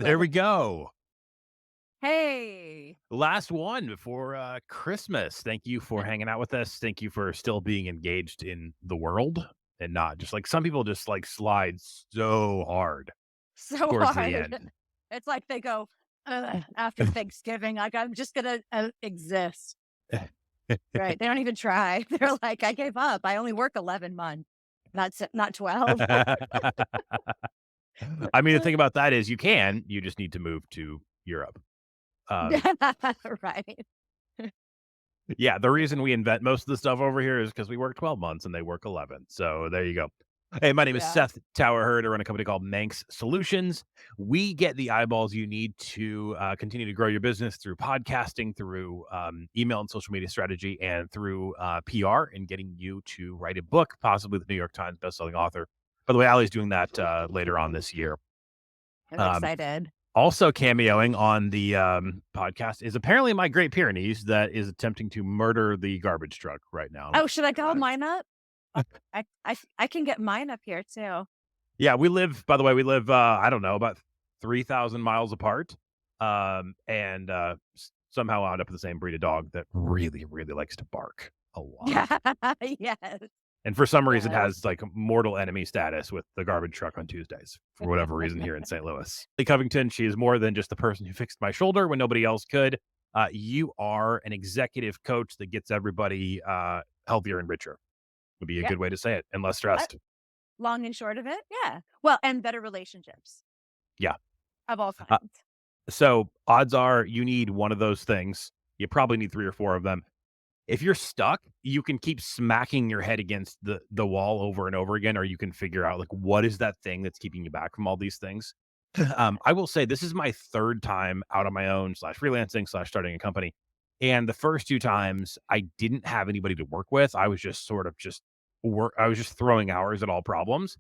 There we go. Hey. Last one before Christmas. Thank you for hanging out with us. Thank you for still being engaged in the world and not just like some people just like slide so hard So towards the hard. end. It's like they go, "Ugh," after Thanksgiving, like, I'm just gonna, exist, right? They don't even try. They're like, "I gave up. I only work 11 months, not 12." I mean, the thing about that is you just need to move to Europe. Um, Right. yeah, the reason we invent most of the stuff over here is because we work 12 months and they work 11. So there you go. Hey, my name is Yeah. Seth Towerhurd. I run a company called Manx Solutions. We get the eyeballs you need to continue to grow your business through podcasting, through email and social media strategy, and through PR and getting you to write a book, possibly the New York Times bestselling author. By the way, Alli's doing that later on this year. I'm Um, excited. Also cameoing on the podcast is apparently my Great Pyrenees that is attempting to murder the garbage truck right now. Oh, should I call mine up? I can get mine up here too. Yeah, by the way, we live, I don't know, about 3,000 miles apart. And somehow wound up with the same breed of dog that really, really likes to bark a lot. Yeah. Yes. And for some reason Yes. has like mortal enemy status with the garbage truck on Tuesdays for whatever reason here in St. Louis. Lee Covington, she is more than just the person who fixed my shoulder when nobody else could. You are an executive coach that gets everybody healthier and richer. Would be a Yeah. good way to say it, and less Uh, stressed. long and short of it, yeah. Well, and better relationships Yeah. of all Uh, kinds. so odds are you need one of those things. You probably need three or four of them. If you're stuck, you can keep smacking your head against the wall over and over again, or you can figure out like what is that thing that's keeping you back from all these things. I will say this is my third time out on my own slash freelancing slash starting a company. And the first two times I didn't have anybody to work with. I was just sort of just work. I was just throwing hours at all problems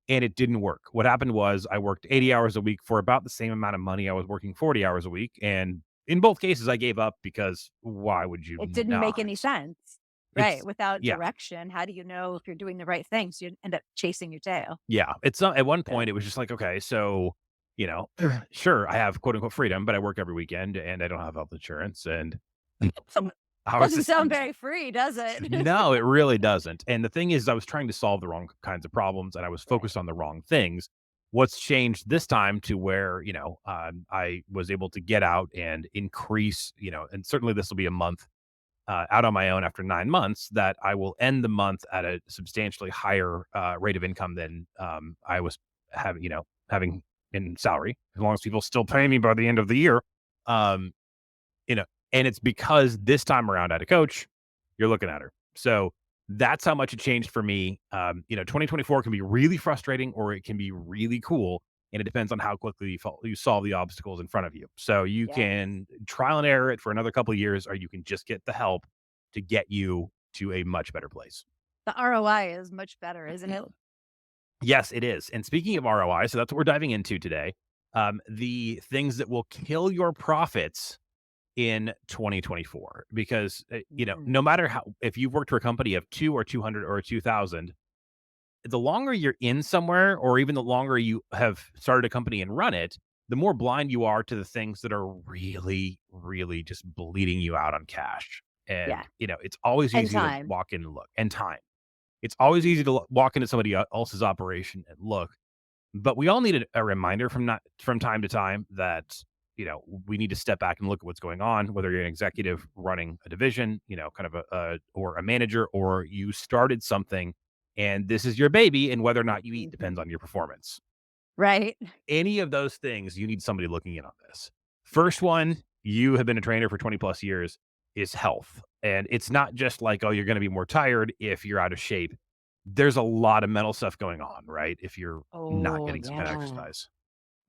and it didn't work. What happened was I worked 80 hours a week for about the same amount of money I was working 40 hours a week. And in both cases, I gave up because why would you It didn't make not? any sense. Right, It's without yeah, direction, how do you know if you're doing the right things? You end up chasing your tail. yeah. It's at one Yeah. point, it was just like, okay, so, you know, sure, I have quote unquote freedom, but I work every weekend and I don't have health insurance. And I was Doesn't just, sound very free, does it? no, it really doesn't. And the thing is, I was trying to solve the wrong kinds of problems and I was Right. focused on the wrong things. What's changed this time to where, I was able to get out and increase, and certainly this will be a month out on my own after 9 months, that I will end the month at a substantially higher rate of income than I was having in salary, as long as people still pay me by the end of the year. Um, you know, and it's because this time around I had a coach. You're looking at her. So that's how much it changed for me. 2024 can be really frustrating or it can be really cool. And it depends on how quickly you solve the obstacles in front of you. So you Yes. can trial and error it for another couple of years, or you can just get the help to get you to a much better place. The ROI is much better, isn't it? Yes, it is. And speaking of ROI, so that's what we're diving into today. The things that will kill your profits in 2024 because Mm. no matter how, if you've worked for a company of 2 or 200 or 2000, the longer you're in somewhere or even the longer you have started a company and run it, the more blind you are to the things that are really really just bleeding you out on cash. Yeah, And it's always and easy to time. walk in and look, and time. It's always easy to walk into somebody else's operation and look, but we all need a reminder from time to time that we need to step back and look at what's going on. Whether you're an executive running a division, kind of a or a manager, or you started something and this is your baby, and whether or not you eat Mhm. depends on your performance. Right? Any of those things, you need somebody looking in on this. First one, you have been a trainer for 20 plus years, is health. And it's not just like, oh, you're going to be more tired if you're out of shape. There's a lot of mental stuff going on, right? If you're not Oh, getting some kind of yeah. exercise.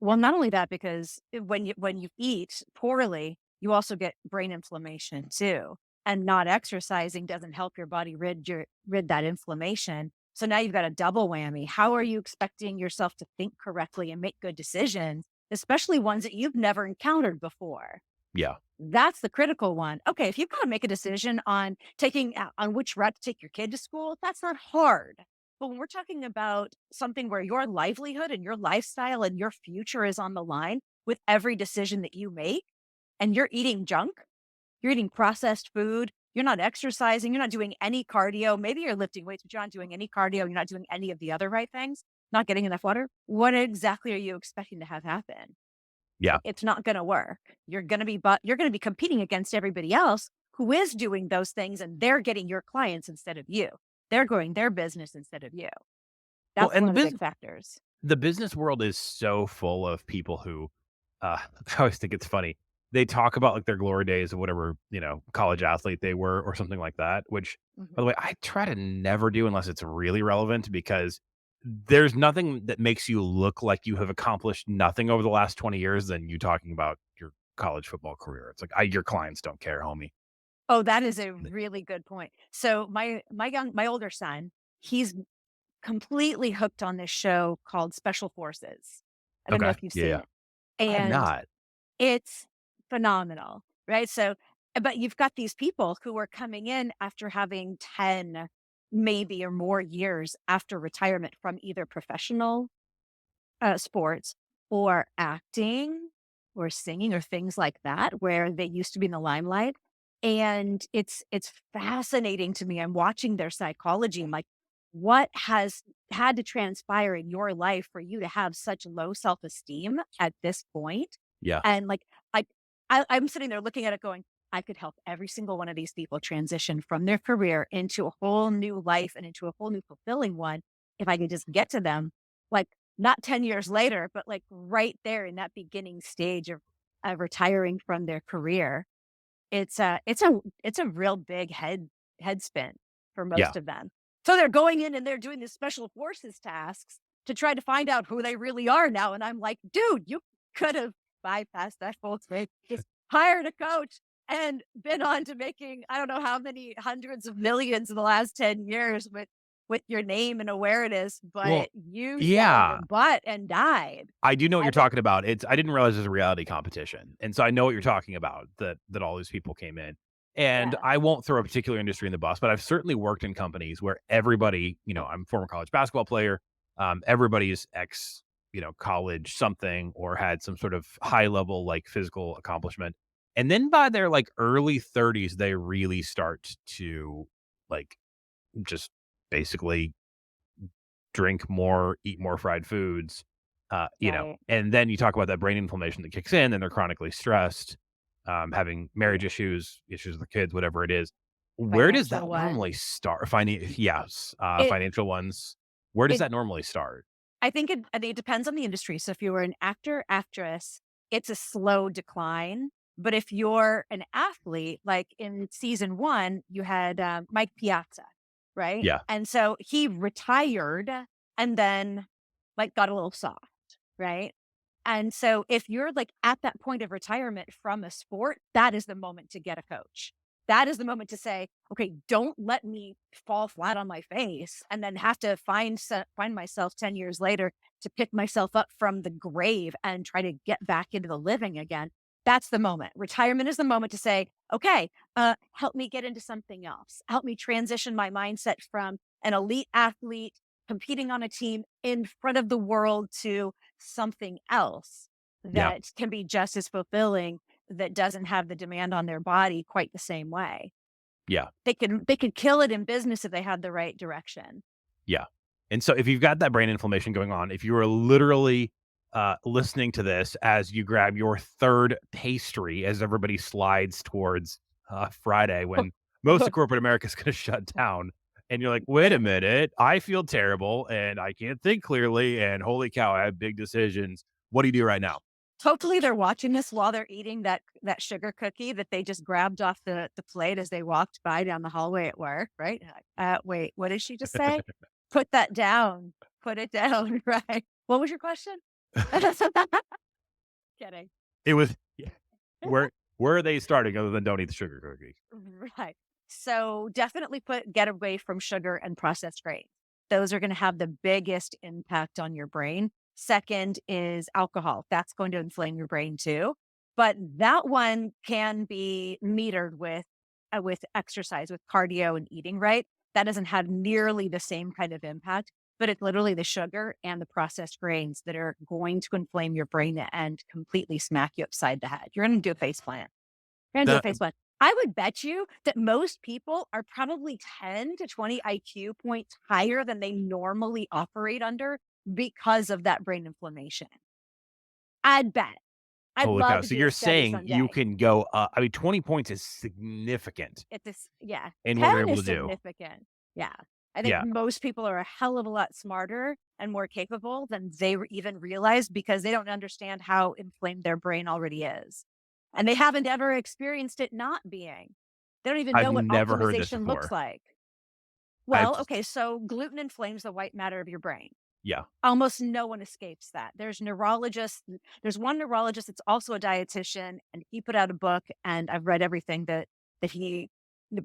Well, not only that, because when you eat poorly, you also get brain inflammation too. And not exercising doesn't help your body rid that inflammation. So now you've got a double whammy. How are you expecting yourself to think correctly and make good decisions, especially ones that you've never encountered before? Yeah. That's the critical one. Okay, if you've got to make a decision on on which route to take your kid to school, that's not hard. But when we're talking about something where your livelihood and your lifestyle and your future is on the line, with every decision that you make, and you're eating junk, you're eating processed food, you're not exercising, you're not doing any cardio. Maybe you're lifting weights, but you're not doing any cardio, you're not doing any of the other right things, not getting enough water. What exactly are you expecting to have happen? Yeah. Like, it's not gonna work. You're gonna be competing against everybody else who is doing those things, and they're getting your clients instead of you. They're growing their business instead of you. Well, That's and one of the big factors. the business world is so full of people who, I always think it's funny. They talk about like their glory days of whatever, college athlete they were or something like that, which by the Mhm. way, I try to never do unless it's really relevant because there's nothing that makes you look like you have accomplished nothing over the last 20 years than you talking about your college football career. It's like your clients don't care, homie. Oh, that is a really good point. So my older son, he's completely hooked on this show called Special Forces. I don't know Okay. if you've Yeah, seen yeah. it. I have And not. it's phenomenal, right? So, but you've got these people who are coming in after having 10, maybe or more years after retirement from either professional sports or acting or singing or things like that where they used to be in the limelight. And it's fascinating to me. I'm watching their psychology. I'm like, what has had to transpire in your life for you to have such low self-esteem at this point? Yeah. And like I, I'm sitting there looking at it going, I could help every single one of these people transition from their career into a whole new life and into a whole new fulfilling one if I could just get to them. Like not 10 years later, but, like, right there in that beginning stage of retiring from their career. It's a real big head spin for Yeah. most of them. So they're going in and they're doing the special forces tasks to try to find out who they really are now, and I'm like, "Dude, you could have bypassed that whole thing, just hired a coach and been on to making I don't know how many hundreds of millions in the last 10 years with your name and awareness, Well, but you sat on your yeah. butt and died." I do know what you're And then talking about. I didn't realize it was a reality competition, and so I know what you're talking about, that all these people came in. And yeah, I won't throw a particular industry in the bus, but I've certainly worked in companies where everybody, I'm a former college basketball player, everybody's ex, college something or had some sort of high level, like, physical accomplishment. And then by their, like, early 30s, they really start to, like, just basically drink more, eat more fried foods, right. and then you talk about that brain inflammation that kicks in, and they're chronically stressed, having Yeah, marriage issues, issues with kids, whatever it is. Where does financial that normally ones. start? Yes, It financial ones. Where does it that normally start? I think it depends on the industry. So if you were an actor, actress, it's a slow decline. But if you're an athlete, like in season one, you had Mike Piazza, right? Yeah, And so he retired and then like got a little soft, right? And so if you're like at that point of retirement from a sport, that is the moment to get a coach. That is the moment to say, okay, don't let me fall flat on my face and then have to find myself 10 years later to pick myself up from the grave and try to get back into the living again. That's the moment. Retirement is the moment to say, okay, help me get into something else. Help me transition my mindset from an elite athlete competing on a team in front of the world to something else yeah, that can be just as fulfilling, that doesn't have the demand on their body quite the same way. yeah. They could kill it in business if they had the right direction. Yeah. And so if you've got that brain inflammation going on, if you are literally listening to this as you grab your third pastry as everybody slides towards Friday when most of corporate America is going to shut down, and you're like, wait a minute, I feel terrible and I can't think clearly. And holy cow, I have big decisions. What do you do right now? Hopefully, they're watching this while they're eating that sugar cookie that they just grabbed off the plate as they walked by down the hallway at work, right? They're like, wait, what did she just say? Put that down. Put it down, right? What was your question? Kidding. It was yeah, where are they starting other than don't eat the sugar cookie? Right. So definitely get away from sugar and processed grains. Those are going to have the biggest impact on your brain. Second is alcohol. That's going to inflame your brain too. But that one can be metered with exercise, with cardio and eating right. That doesn't have nearly the same kind of impact. but it's literally the sugar and the processed grains that are going to inflame your brain and completely smack you upside the head. You're going to do a face plant. You're going to do a The face plant. I would bet you that most people are probably 10 to 20 IQ points higher than they normally operate under because of that brain inflammation. I'd bet. I'd Holy love cow. to So do a you're study saying you someday. can go, I mean, 20 points is significant At this, yeah, in what 10 you're able is to do. significant. Yeah. I think Yeah. most people are a hell of a lot smarter and more capable than they even realize because they don't understand how inflamed their brain already is. And they haven't ever experienced it not being. They don't even I've know what never heard this optimization looks before. like. I've Well, okay, so gluten inflames the white matter of your brain. Yeah. Almost no one escapes that. There's one neurologist that's also a dietitian, and he put out a book, and I've read everything that he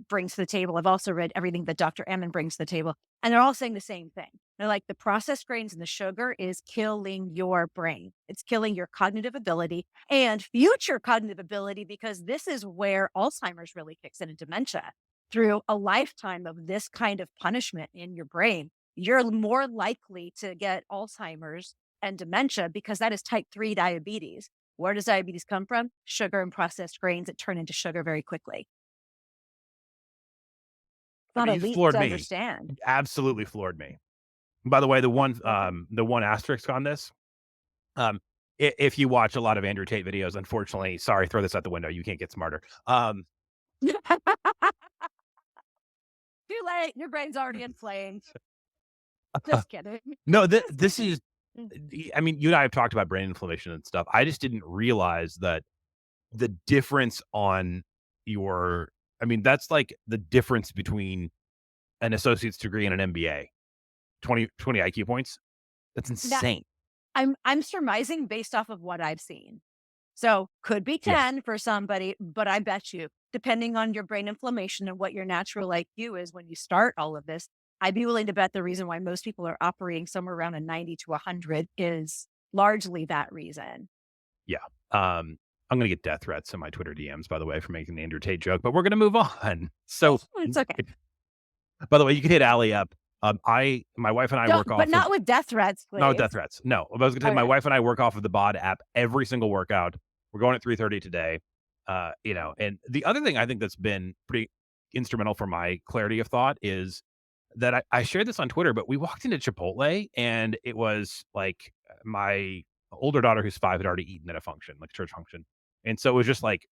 brings to the table. I've also read everything that Dr. Ammon brings to the table, and they're all saying the same thing. They're like, the processed grains and the sugar is killing your brain. It's killing your cognitive ability and future cognitive ability because this is where Alzheimer's really kicks in and dementia. Through a lifetime of this kind of punishment in your brain, you're more likely to get Alzheimer's and dementia because that is type 3 diabetes. Where does diabetes come from? Sugar and processed grains that turn into sugar very quickly. It's I not mean, a you leap floored to me. understand. Absolutely floored me. By the way, Okay. the one asterisk on this, um, if you watch a lot of Andrew Tate videos, unfortunately, sorry, throw this out the window. You can't get smarter. Too late. Your brain's already inflamed. Just kidding. No, Just this kidding. is, Mm. I mean, you and I have talked about brain inflammation and stuff. I just didn't realize that the difference on your, I mean, that's like the difference between an associate's degree and an MBA. 20 IQ points. That's Now, insane. I'm surmising based off of what I've seen. So could be Yeah. 10 for somebody, but I bet you, depending on your brain inflammation and what your natural IQ is when you start all of this, I'd be willing to bet the reason why most people are operating somewhere around a 90 to 100 is largely that reason. Yeah. I'm gonna get death threats in my Twitter DMs, by the way, for making the Andrew Tate joke, but we're gonna move on. So, It's okay. by the way, you can hit Alli up. My wife and I Don't, work but off of, not with death threats, no death please. threats. No, I was gonna say my Okay. wife and I work off of the bod app every single workout. We're going at 3:30 today. And the other thing I think that's been pretty instrumental for my clarity of thought is that I shared this on Twitter, but we walked into Chipotle and it was like my older daughter who's 5 had already eaten at a function, like church function. And so it was just like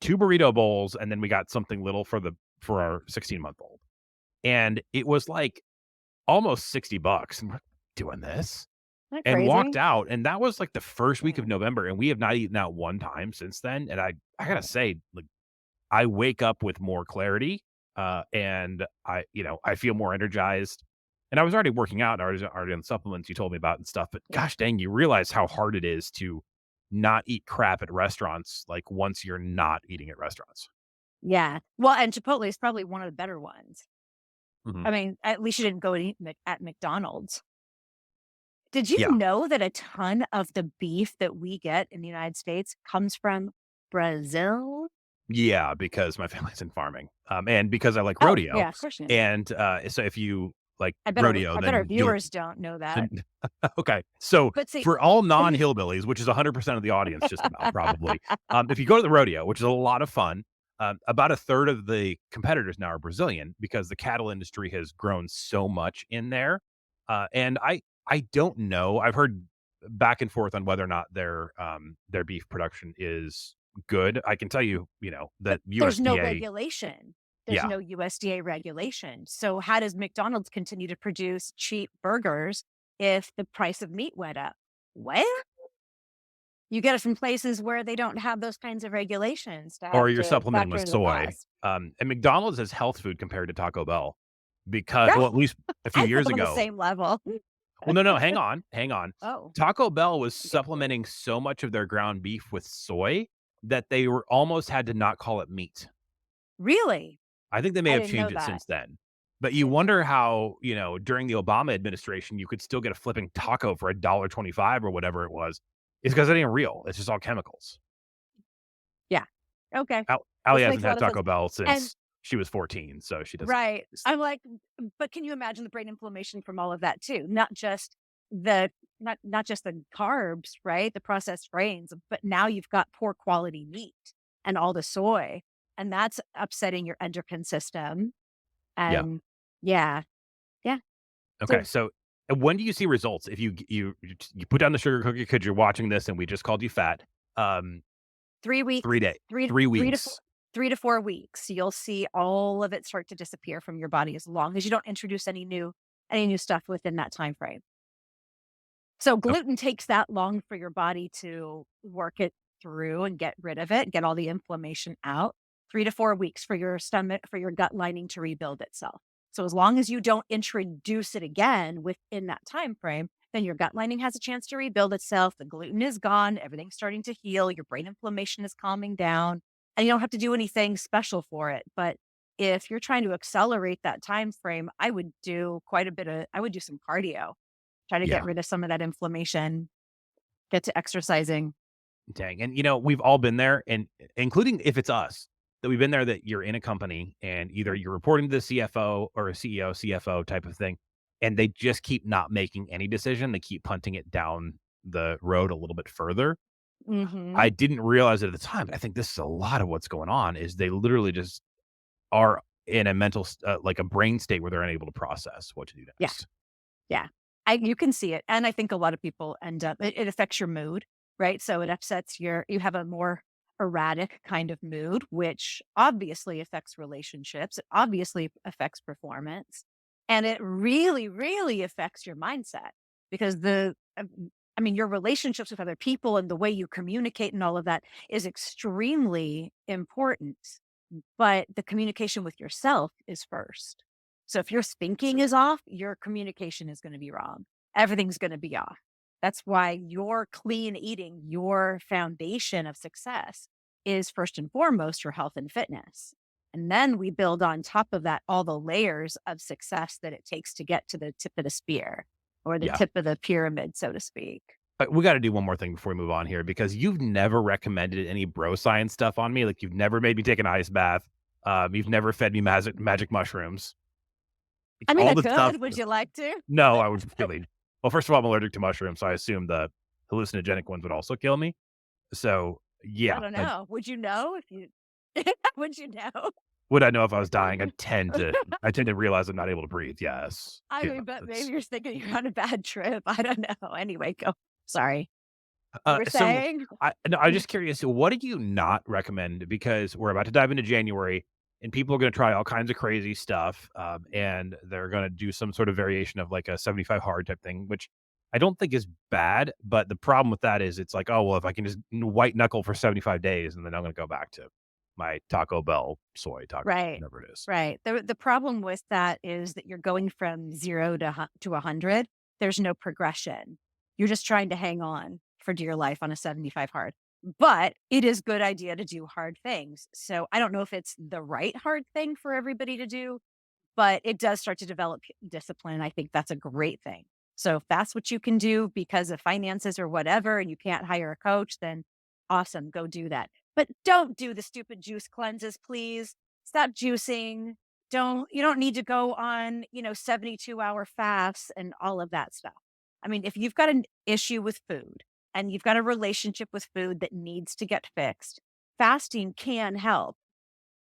2 burrito bowls, and then we got something little for our 16-month-old. And it was like almost $60, and we're doing this, Isn't that and walked crazy? out, and that was like the first week of Mm. November, and we have not eaten out one time since then. And I gotta say, like, I wake up with more clarity, and I feel more energized. And I was already working out, and I was already on the supplements you told me about and stuff. But Yeah. gosh dang, you realize how hard it is to not eat crap at restaurants, like once you're not eating at restaurants. Yeah. Well, and Chipotle is probably one of the better ones. Mhm. I mean, at least you didn't go and eat at McDonald's. Did you Yeah. know that a ton of the beef that we get in the United States comes from Brazil? Yeah, because my family's in farming, and because I like Oh, rodeo, yeah, of course you know. and, so if you like I rodeo, bet our then you'll viewers don't know that. then okay. So, But see for all non-hillbillies, which is 100% of the audience just about probably, if you go to the rodeo, which is a lot of fun, about a third of the competitors now are Brazilian because the cattle industry has grown so much in there, and I don't know. I've heard back and forth on whether or not their beef production is good. I can tell you, but that there's no USDA. regulation. There's Yeah. no USDA regulation. So how does McDonald's continue to produce cheap burgers if the price of meat went up? Well, you get it from places where they don't have those kinds of regulations to Or have you're to supplementing factor with into the soy. cost. And McDonald's is health food compared to Taco Bell because, Yeah, well, at least a few I put years them on the ago. same level. Well, no, hang on, hang on. Oh, Taco Bell was okay. supplementing so much of their ground beef with soy that they were almost had to not call it meat. Really? I think they may I have didn't know changed it that. since then. But you wonder how, during the Obama administration, you could still get a flipping taco for $1.25 or whatever it was. It's because it ain't real. It's just all chemicals. Yeah. Okay. Alli This hasn't makes a had lot of sense. Taco Bell And since she was 14, so she doesn't. Right. I'm like, but can you imagine the brain inflammation from all of that too? The not just the carbs, right? The processed grains, but now you've got poor quality meat and all the soy, and that's upsetting your endocrine system. Yeah. And yeah, yeah. Okay, So so, when do you see results? If you put down the sugar cookie because 'cause you're watching this and we just called you fat, 3 weeks, 3 day 3 3 3 to 4 weeks. 3 to 4 weeks, you'll see all of it start to disappear from your body as long as you don't introduce any new stuff within that time frame. So Ok gluten takes that long for your body to work it through and get rid of it, get all the inflammation out. 3 to 4 weeks for your stomach, for your gut lining to rebuild itself. So as long as you don't introduce it again within that time frame, then your gut lining has a chance to rebuild itself. The gluten is gone, everything's starting to heal, your brain inflammation is calming down, and you don't have to do anything special for it. But if you're trying to accelerate that time frame, I would do some cardio. Try to get Yeah, rid of some of that inflammation, get to exercising. dang, and, we've all been there, and including if it's us, that we've been there that you're in a company and either Yep. you're reporting to the CFO or a CEO, CFO type of thing, and they just keep not making any decision, they keep punting it down the road a little bit further. I Mhm. didn't realize it at the time, but I think this is a lot of what's going on is they literally just are in a like a brain state where they're unable to process what to do Yeah, next. yeah. You can see it, and I think a lot of people end up it affects your mood, right? So it upsets you have a more erratic kind of mood, which obviously affects relationships. It obviously affects performance, and it really, really affects your mindset because I mean, your relationships with other people and the way you communicate and all of that is extremely important. But the communication with yourself is first. So if your thinking is off, your communication is going to be wrong. Everything's going to be off. That's why your clean eating, your foundation of success is first and foremost your health and fitness. And then we build on top of that all the layers of success that it takes to get to the tip of the spear or the Yeah. tip of the pyramid, so to speak. We gotta do one more thing before we move on here because you've never recommended any bro science stuff on me, like, you've never made me take an ice bath, you've never fed me magic mushrooms. Like, I mean, all I the stuff. could. Would you like to? No, I would really. Well, first of all, I'm allergic to mushrooms, so I assume the hallucinogenic ones would also kill me. So, I yeah, don't know. Would you know if you would you know? would I know if I was dying? I tend to realize I'm not able to breathe, yes. I Yeah, mean, but maybe that's you're thinking you're on a bad trip. I don't know. Anyway, go. Sorry. You were so saying? I'm just curious, what do you not recommend? Because we're about to dive into January, and people are gonna try all kinds of crazy stuff, and they're gonna do some sort of variation of, like, a 75 hard type thing, which I don't think is bad, but the problem with that is it's like, "Oh, well, if I can just white knuckle for 75 days, and then I'm gonna go back to my Taco Bell soy tacos," Right. whatever it is. Right. The problem with that is that you're going from 0 to 100. There's no progression. You're just trying to hang on for dear life on a 75 hard. But it is good idea to do hard things. So I don't know if it's the right hard thing for everybody to do, but it does start to develop discipline. I think that's a great thing. So if that's what you can do because of finances or whatever, and you can't hire a coach, then awesome, go do that. But don't do the stupid juice cleanses, please. Stop juicing. You don't need to go on, 72-hour fasts and all of that stuff. I mean, if you've got an issue with food and you've got a relationship with food that needs to get fixed, fasting can help.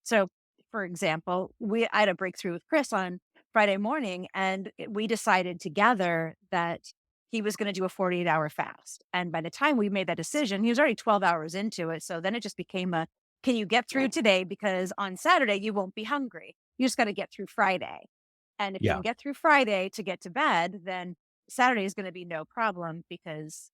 So, for example, I had a breakthrough with Chris on Friday morning, and we decided together that he was going to do a 48-hour fast. And by the time we made that decision, he was already 12 hours into it. So then it just became can you get through today? Because on Saturday, you won't be hungry. You just got to get through Friday. And if you Yeah. can get through Friday to get to bed, then Saturday is going to be no problem because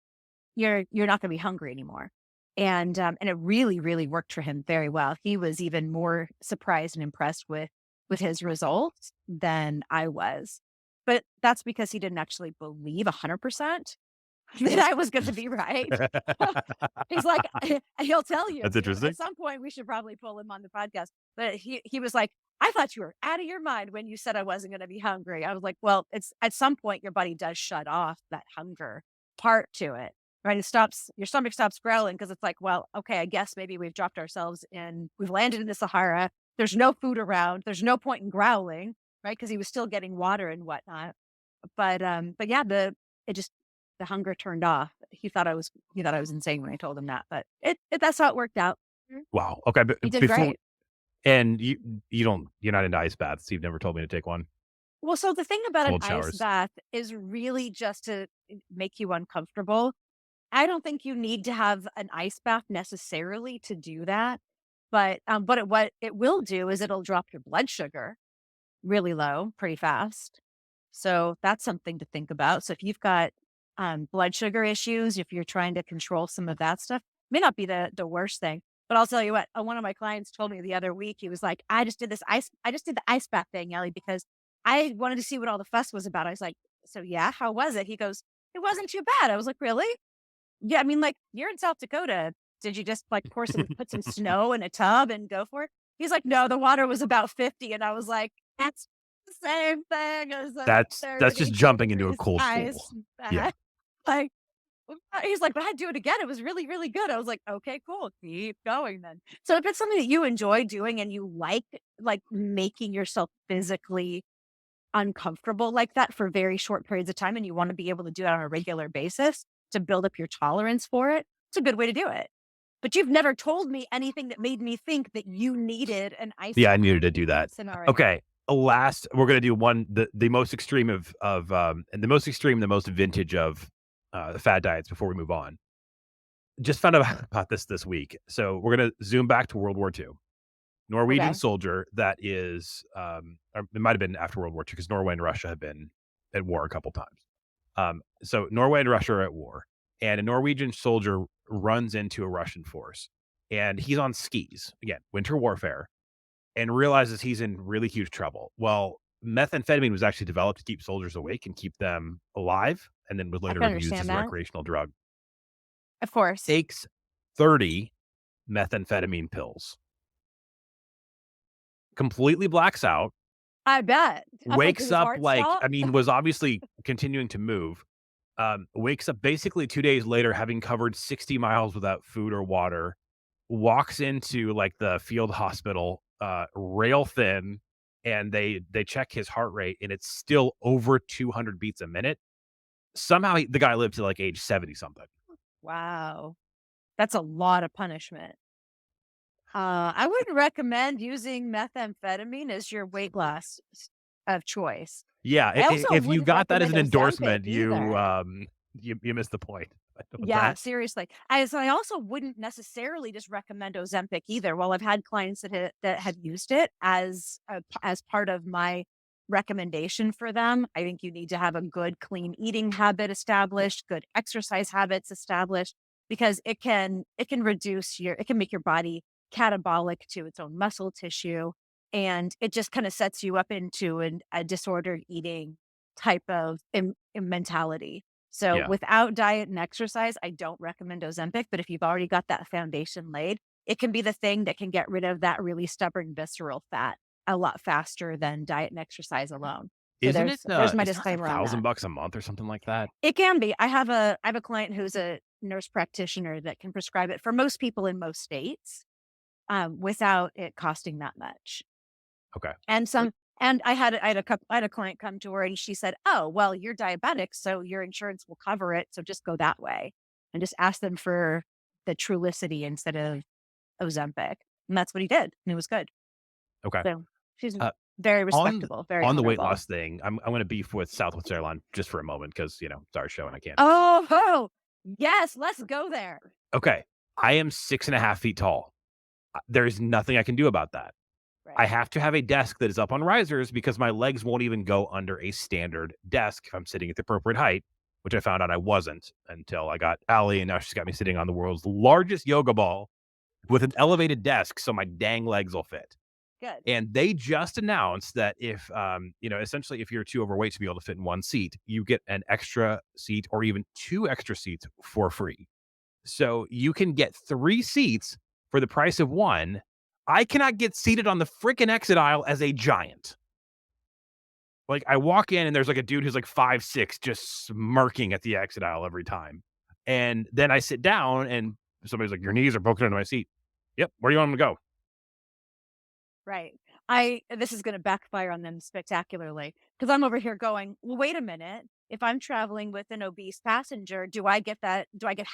you're not gonna be hungry anymore. And it really, really worked for him very well. He was even more surprised and impressed with his results than I was. But that's because he didn't actually believe 100% that I was gonna be right. He's like he'll tell you, That's interesting. at some point, we should probably pull him on the podcast, but he was like, "I thought you were out of your mind when you said I wasn't gonna be hungry." I was like, "Well, it's at some point, your body does shut off that hunger part to it, right? Your stomach stops growling because it's like, well, okay, I guess maybe we've dropped ourselves we've landed in the Sahara. There's no food around. There's no point in growling, right? Because he was still getting water and whatnot. But yeah, it just the hunger turned off. He thought I was insane when I told him that, but that's how it worked out. Mhm. Wow. Okay, but He did before great. and you're not into ice baths. You've never told me to take one. Well, so the thing about an Cold ice showers. bath is really just to make you uncomfortable. I don't think you need to have an ice bath necessarily to do that, but what it will do is it'll drop your blood sugar really low pretty fast. So that's something to think about. So if you've got blood sugar issues, if you're trying to control some of that stuff, may not be the worst thing. But I'll tell you what, one of my clients told me the other week, he was like, I just did the ice bath thing, Ellie, because I wanted to see what all the fuss was about. I was like, so yeah, how was it? He goes, it wasn't too bad. I was like, really? Yeah, I mean, like, you're in South Dakota. Did you just, like, put some snow in a tub and go for it? He's like, "No, the water was about 50," and I was like, "That's the same thing as a That's just 32 jumping into a degrees cold ice pool. Yeah. bath." Like, he's like, "But I'd do it again. It was really, really good." I was like, "Okay, cool. Keep going then." So if it's something that you enjoy doing and you like, making yourself physically uncomfortable like that for very short periods of time and you wanna be able to do it on a regular basis to build up your tolerance for it, it's a good way to do it. But you've never told me anything that made me think that you needed an ice Yeah, I bath needed to in do that that. scenario. Okay, last we're gonna do one the most extreme and the most extreme, the most vintage of, fad diets before we move on. Just found out about this week. So we're gonna zoom back to World War II. Norwegian Okay. soldier that is, or it might have been after World War II because Norway and Russia have been at war a couple times. So Norway and Russia are at war, and a Norwegian soldier runs into a Russian force, and he's on skis again, winter warfare, and realizes he's in really huge trouble. Well, methamphetamine was actually developed to keep soldiers awake and keep them alive, and then was I later can used understand as a that. recreational drug. Of course. Takes 30 methamphetamine pills, completely blacks out, I bet. I bet did wakes his up heart like stop? I mean, was obviously continuing to move, wakes up basically 2 days later having covered 60 miles without food or water, walks into, like, the field hospital, rail thin, and they check his heart rate, and it's still over 200 beats a minute. Somehow the guy lived to, like, age 70 something. Wow. That's a lot of punishment. I wouldn't recommend using methamphetamine as your weight loss of choice. Yeah, I also if you wouldn't got that as recommend an Ozempic endorsement, either. you missed the point with Yeah, that. seriously. I also wouldn't necessarily just recommend Ozempic either. While I've had clients that have used it as part of my recommendation for them, I think you need to have a good clean eating habit established, good exercise habits established, because it can make your body catabolic to its own muscle tissue, and it just kind of sets you up into a disordered eating type of mentality. So Yeah, without diet and exercise, I don't recommend Ozempic, but if you've already got that foundation laid, it can be the thing that can get rid of that really stubborn visceral fat a lot faster than diet and exercise alone. So there's my isn't it like disclaimer on that. $1,000 a month or something like that? It can be. I have a client who's a nurse practitioner that can prescribe it for most people in most states, without it costing that much. Okay. And But I had a client come to her and she said, "Oh, well, you're diabetic, so your insurance will cover it, so just go that way." And just ask them for the Trulicity instead of Ozempic. And that's what he did, and it was good. okay. So, she's Uh, very on respectable, very on the weight honorable. loss thing, I'm gonna beef with Southwest Airlines just for a moment because it's our show and I can't. Oh, ho! Yes, let's go there. Okay, I am 6.5 feet tall. There's nothing I can do about that. I Right. have to have a desk that is up on risers because my legs won't even go under a standard desk if I'm sitting at the appropriate height, which I found out I wasn't until I got Alli, and now she's got me sitting on the world's largest yoga ball with an elevated desk so my dang legs will fit. Good. And they just announced that if, essentially, if you're too overweight to be able to fit in one seat, you get an extra seat or even two extra seats for free. So you can get three seats for the price of one. I cannot get seated on the freaking exit aisle as a giant. Like I walk in and there's like a dude who's like 5'6", just smirking at the exit aisle every time. And then I sit down and somebody's like, "Your knees are poking into my seat." Yep. Where do you want them to go? Right. I This is gonna backfire on them spectacularly because 'cause I'm over here going, "Well, wait a minute. If I'm traveling with an obese passenger, do I get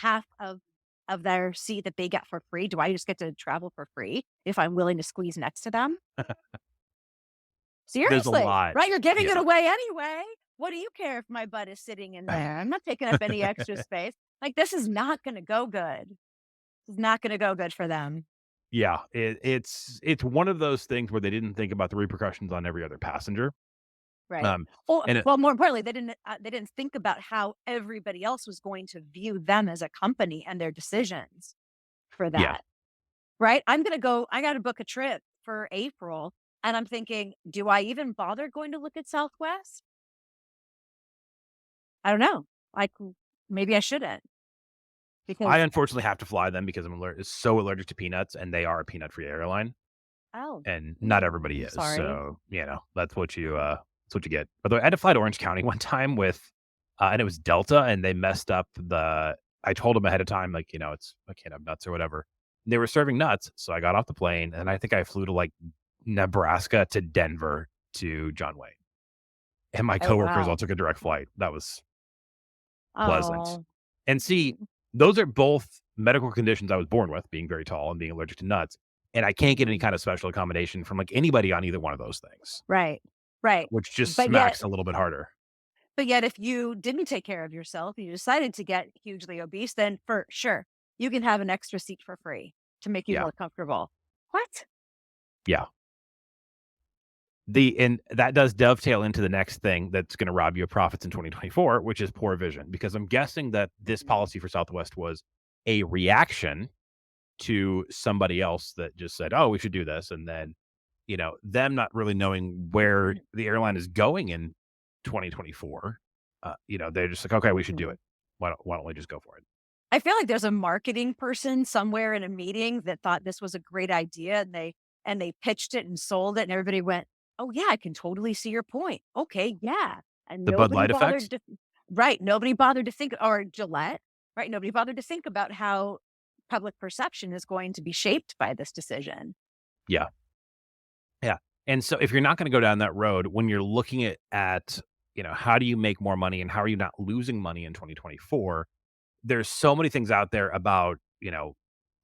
half of their seat that they get for free? Do I just get to travel for free if I'm willing to squeeze next to them?" There's a Seriously, lot. right? You're giving it Yeah. away anyway. What do you care if my butt is sitting in there? I'm not taking up any extra space. Like, this is not gonna go good. This is not gonna go good for them. Yeah, it's one of those things where they didn't think about the repercussions on every other passenger. Right. Um, Well and well, more importantly, they didn't think about how everybody else was going to view them as a company and their decisions for yeah, that, right? I gotta book a trip for April, and I'm thinking, "Do I even bother going to look at Southwest? I don't know. Like, maybe I shouldn't I because." unfortunately have to fly them because so allergic to peanuts, and they are a peanut-free airline, Oh, and not mm, everybody I'm is. sorry. So, that's what you get. Although I had to fly to Orange County one time with, and it was Delta, and they messed up the. I told them ahead of time, like, it's I can't have nuts or whatever. They were serving nuts, so I got off the plane, and I think I flew to like Nebraska to Denver to John Wayne, and my Oh, coworkers all wow. took a direct flight. That was pleasant. Oh. And see, Mm, those are both medical conditions I was born with, being very tall and being allergic to nuts, and I can't get any mhm. kind of special accommodation from, like, anybody on either one of those things, Right, right. which just But yet smacks a little bit harder. But yet if you didn't take care of yourself, you decided to get hugely obese, then for sure, you can have an extra seat for free to make you Yeah, more comfortable. What? yeah. And that does dovetail into the next thing that's gonna rob you of profits in 2024, which is poor vision, because I'm guessing that this Mhm, policy for Southwest was a reaction to somebody else that just said, "Oh, we should do this," and then, them not really knowing where mhm, the airline is going in 2024, they're just like, "Okay, we should do mhm. it. Why don't we just go for it?" I feel like there's a marketing person somewhere in a meeting that thought this was a great idea, and they pitched it and sold it, and everybody went, "Oh, yeah, I can totally see your point. Okay, yeah." And The Bud nobody Light effect? bothered to Right, nobody bothered to think, or Gillette, right? Nobody bothered to think about how public perception is going to be shaped by this decision. Yeah, yeah, and so if you're not gonna go down that road, when you're looking at, how do you make more money and how are you not losing money in 2024, there's so many things out there about,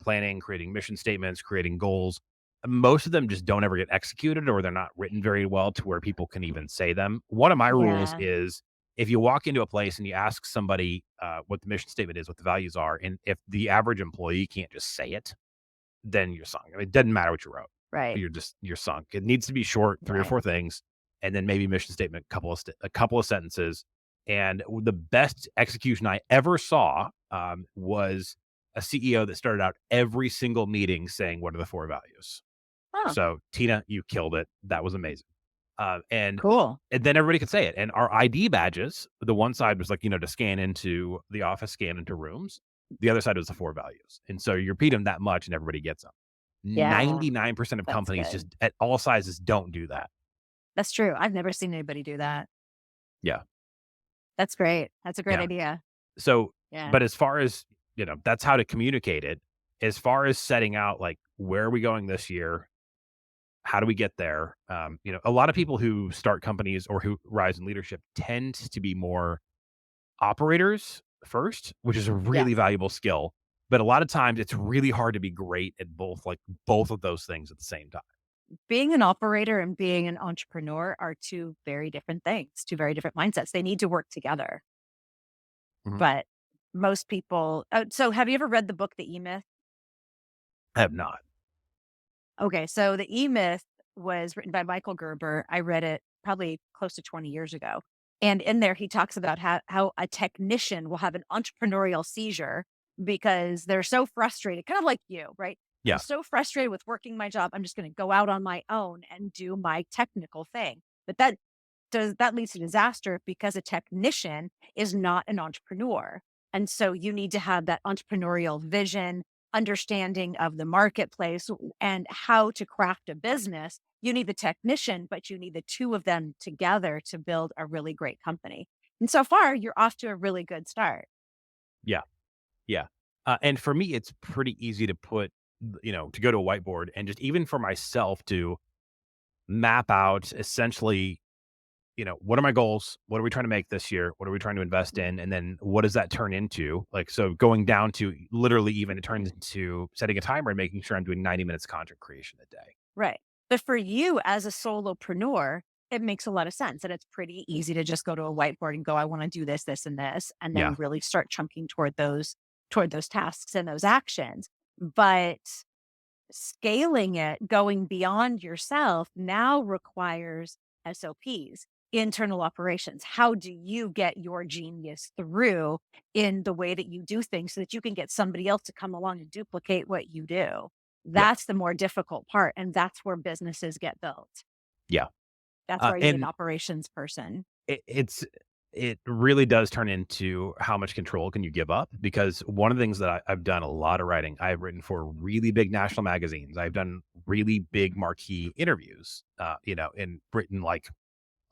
planning, creating mission statements, creating goals. Most of them just don't ever get executed or they're not written very well to where people can even say them. One of my rules Yeah, is if you walk into a place and you ask somebody what the mission statement is, what the values are, and if the average employee can't just say it, then you're sunk. I mean, it doesn't matter what you wrote. right, You're sunk. It needs to be short, 3 or right. 4 things, and then maybe mission statement, a couple of sentences. And the best execution I ever saw, was a CEO that started out every single meeting saying, "What are the 4 values?" Oh, So, Tina, you killed it. That was amazing. Uh, and cool. and then everybody could say it. And our ID badges, the one side was like, to scan into the office, scan into rooms. The other side was the 4 values. And so you repeat them that much and everybody gets them. Yeah, 99% of that's companies good. just at all sizes don't do that. That's true. I've never seen anybody do that. Yeah. That's great. That's a great Yeah. idea. So, Yeah. but as far as, that's how to communicate it. As far as setting out, like, where are we going this year? How do we get there? A lot of people who start companies or who rise in leadership tend to be more operators first, which is a really Yes. valuable skill. But a lot of times it's really hard to be great at both of those things at the same time. Being an operator and being an entrepreneur are 2 very different things, 2 very different mindsets. They need to work together, Mhm. but most people so have you ever read the book, The E-Myth? I have not. Okay, so The E-Myth was written by Michael Gerber. I read it probably close to 20 years ago. And in there, he talks about how a technician will have an entrepreneurial seizure because they're so frustrated, kind of like you, right? I'm Yeah. so frustrated with working my job. I'm just going to go out on my own and do my technical thing. But that leads to disaster because a technician is not an entrepreneur. And so you need to have that entrepreneurial vision, understanding of the marketplace and how to craft a business. You need the technician, but you need the 2 of them together to build a really great company. And so far, you're off to a really good start. Yeah. Yeah. And for me, it's pretty easy to to go to a whiteboard and just even for myself to map out essentially, what are my goals? What are we trying to make this year? What are we trying to invest in? And then what does that turn into? Like, so going down to literally even it turns into setting a timer and making sure I'm doing 90 minutes content creation a day. Right. But for you as a solopreneur, it makes a lot of sense. And it's pretty easy to just go to a whiteboard and go, I want to do this, this, and this, and Yeah. then really start chunking toward those tasks and those actions. But scaling it, going beyond yourself now requires SOPs, internal operations. How do you get your genius through in the way that you do things so that you can get somebody else to come along and duplicate what you do? Yeah. That's the more difficult part. And that's where businesses get built. Yeah. That's where you need an And operations person. it really does turn into how much control can you give up? Because one of the things that I've done a lot of writing, I've written for really big national magazines. I've done really big marquee interviews, and written like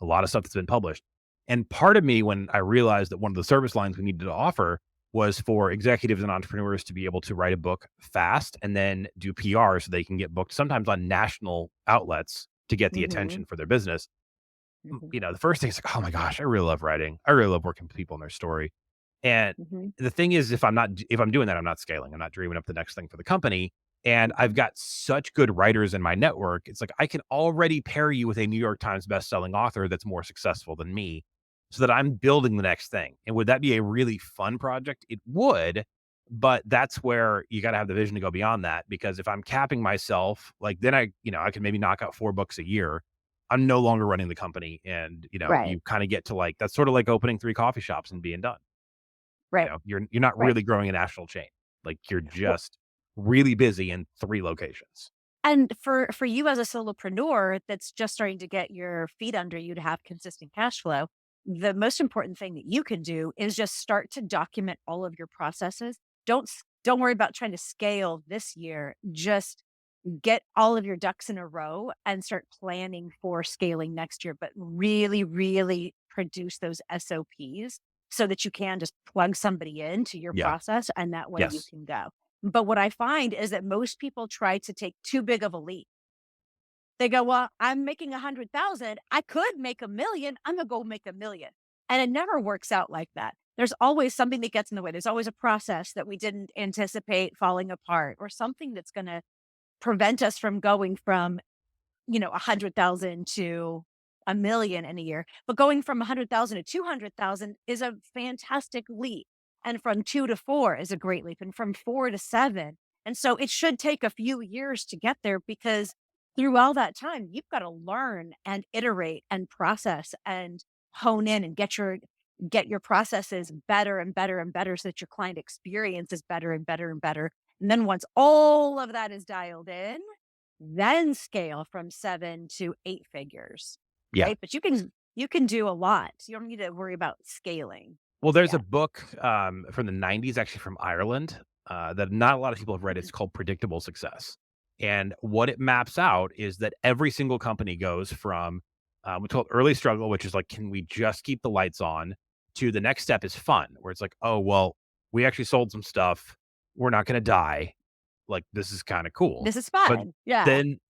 a lot of stuff that's been published. And part of me, when I realized that one of the service lines we needed to offer was for executives and entrepreneurs to be able to write a book fast and then do PR so they can get booked sometimes on national outlets to get the Hmm. attention for their business. Hmm. The first thing is like, oh my gosh, I really love writing. I really love working with people and their story. And Hmm. the thing is, if I'm doing that, I'm not scaling. I'm not dreaming up the next thing for the company. And I've got such good writers in my network. It's like I can already pair you with a New York Times bestselling author that's more successful than me so that I'm building the next thing. And would that be a really fun project? It would, but that's where you got to have the vision to go beyond that because if I'm capping myself, like then I can maybe knock out 4 books a year. I'm no longer running the company and, Right. you kind of get to like that's sort of like opening 3 coffee shops and being done. Right. You're not Right. really growing a national chain. Like, you're Well, just really busy in 3 locations. and for you as a solopreneur that's just starting to get your feet under you to have consistent cash flow, the most important thing that you can do is just start to document all of your processes. Don't worry about trying to scale this year. Just get all of your ducks in a row and start planning for scaling next year, but really, really produce those SOPs so that you can just plug somebody into your Yeah. process and that way you Yes. can go. But what I find is that most people try to take too big of a leap. They go, well, I'm making 100,000. I could make 1,000,000. I'm gonna go make 1,000,000. And it never works out like that. There's always something that gets in the way. There's always a process that we didn't anticipate falling apart or something that's going to prevent us from going from 100,000 to 1,000,000 in a year. But going from 100,000 to 200,000 is a fantastic leap. And from 2 to 4 is a great leap, and from 4 to 7. And so it should take a few years to get there because through all that time, you've got to learn and iterate and process and hone in and get your processes better and better and better so that your client experience is better and better and better. And then once all of that is dialed in, then scale from 7 to 8 figures, Yeah. right? But you can do a lot. You don't need to worry about scaling. Well, there's a Yeah. book, from the '90s, actually from Ireland, that not a lot of people have read. Mhm. It's called Predictable Success. And what it maps out is that every single company goes from, what's called early struggle, which is like, can we just keep the lights on, to the next step is fun, where it's like, oh, well, we actually sold some stuff. We're not going to die. Like, this is kind of cool. This is But fun. Yeah.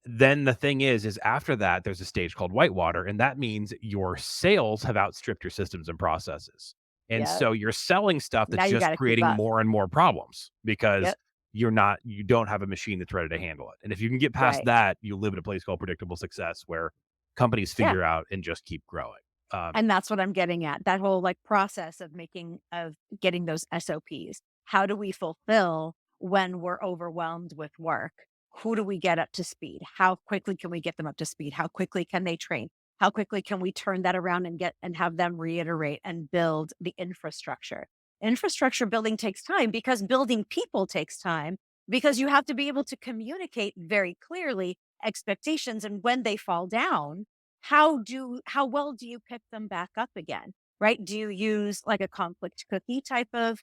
then the thing is after that, there's a stage called whitewater, and that means your sales have outstripped your systems and processes. And Yep. so you're selling stuff Now that's you just gotta keep creating up. more and more problems because Yep. you don't have a machine that's ready to handle it. And if you can get past Right. that, you live in a place called predictable success where companies Yeah. figure out and just keep growing. And that's what I'm getting at. That whole like process of getting those SOPs. How do we fulfill when we're overwhelmed with work? Who do we get up to speed? How quickly can we get them up to speed? How quickly can they train? How quickly can we turn that around and get and have them reiterate and build the infrastructure? Infrastructure building takes time because building people takes time because you have to be able to communicate very clearly expectations and when they fall down how well do you pick them back up again, right? Do you use like a conflict cookie type of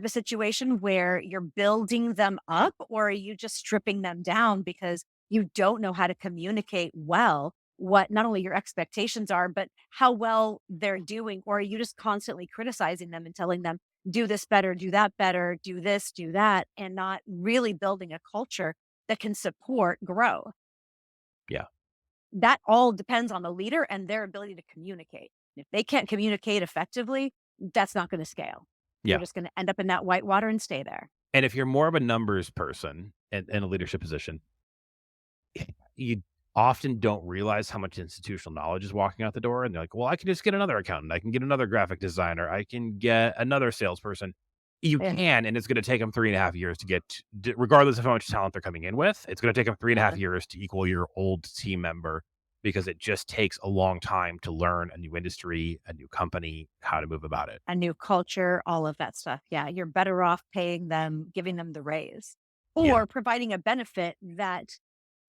situation where you're building them up, or are you just stripping them down because you don't know how to communicate well what not only your expectations are, but how well they're doing? Or are you just constantly criticizing them and telling them, do this better, do this, do that, and not really building a culture that can support growth? Yeah. that all depends on the leader and their ability to communicate. If they can't communicate effectively, that's not going to scale. You're Yeah. just going to end up in that white water and stay there. And if you're more of a numbers person in a leadership position, you often don't realize how much institutional knowledge is walking out the door. And they're like, well, I can just get another accountant. I can get another graphic designer. I can get another salesperson. You Yeah. can, and it's going to take them 3.5 years to get, regardless of how much talent they're coming in with, it's going to take them three and a half Yeah. years to equal your old team member because it just takes a long time to learn a new industry, a new company, how to move about it. A new culture, all of that stuff. Yeah, you're better off paying them, giving them the raise, Yeah. or providing a benefit that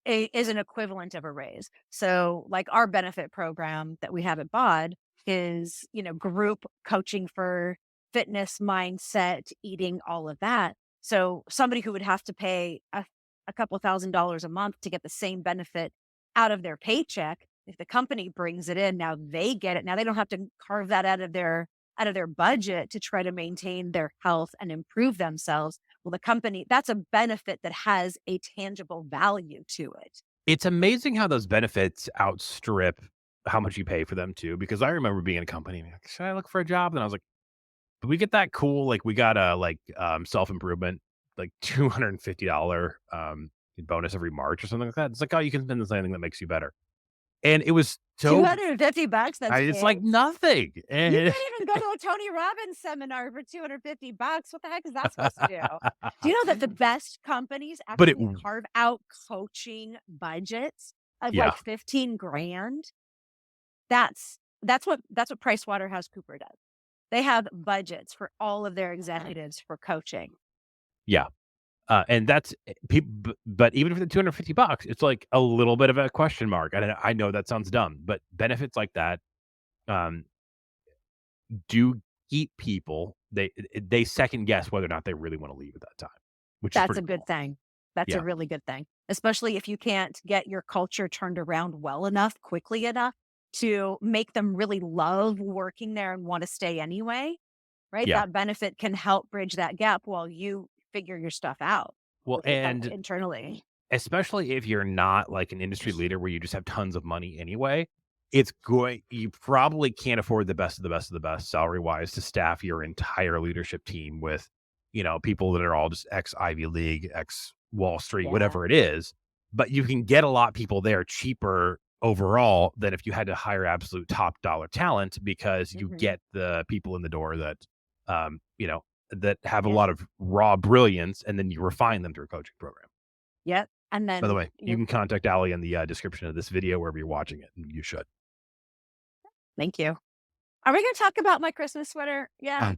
is an equivalent of a raise. So, like our benefit program that we have at BOD is, group coaching for fitness, mindset, eating, all of that. So, somebody who would have to pay a couple $1,000s a month to get the same benefit out of their paycheck, if the company brings it in, now they get it. Now they don't have to carve that out of their budget to try to maintain their health and improve themselves. Well, the company, that's a benefit that has a tangible value to it. It's amazing how those benefits outstrip how much you pay for them too, because I remember being in a company and like, should I look for a job? And I was like, do we get that cool? Like we got a self-improvement, like $250 bonus every March or something like that. It's like, oh, you can spend this on anything that makes you better. And it was so $250, that's it's big. like nothing. You And can't even go to a Tony Robbins seminar for $250. What the heck is that supposed to do? Do you know that the best companies but it actually carve out coaching budgets of yeah. like 15 grand? That's what PricewaterhouseCooper does. They have budgets for all of their executives for coaching. Yeah. And that's but even for the $250, it's like a little bit of a question mark. And I know that sounds dumb, but benefits like that um do keep people they second guess whether or not they really want to leave at that time, which is That's a pretty good cool. thing. That's a Yeah. really good thing, especially if you can't get your culture turned around well enough, quickly enough to make them really love working there and want to stay anyway, right? Yeah. That benefit can help bridge that gap while you figure your stuff out Well, with and internally. especially if you're not like an industry leader where you just have tons of money anyway, it's going you probably can't afford the best of the best of the best salary wise to staff your entire leadership team with, people that are all just ex Ivy League, ex Wall Street, Yeah. whatever it is. But you can get a lot of people there cheaper overall than if you had to hire absolute top dollar talent because you Hmm. get the people in the door that, um, you know, that have a Yeah. lot of raw brilliance and then you refine them through a coaching program. Yep. And By the then way, you can contact Alli in the, description of this video wherever you're watching it, and you should. thank you. Are we going to talk about my Christmas sweater? Yeah.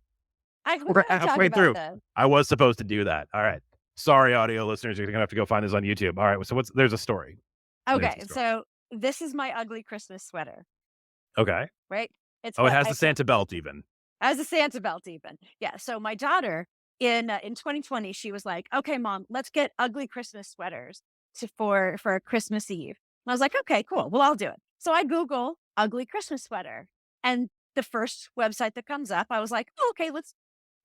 Uh, We we're got to talk halfway about through. this. I was supposed to do that. All right. Sorry, audio listeners, you're gonna have to go find this on YouTube. All right, so there's a story. There's a Okay. story. So this is my ugly Christmas sweater, Okay. right? It's Oh, it what has I the Santa belt even. as a Santa belt even. Yeah, so my daughter in 2020, she was like, "Okay, mom, let's get ugly Christmas sweaters for Christmas Eve." And I was like, "Okay, cool. Well, I'll do it." So I Google ugly Christmas sweater, and the first website that comes up, I was like, oh, "Okay,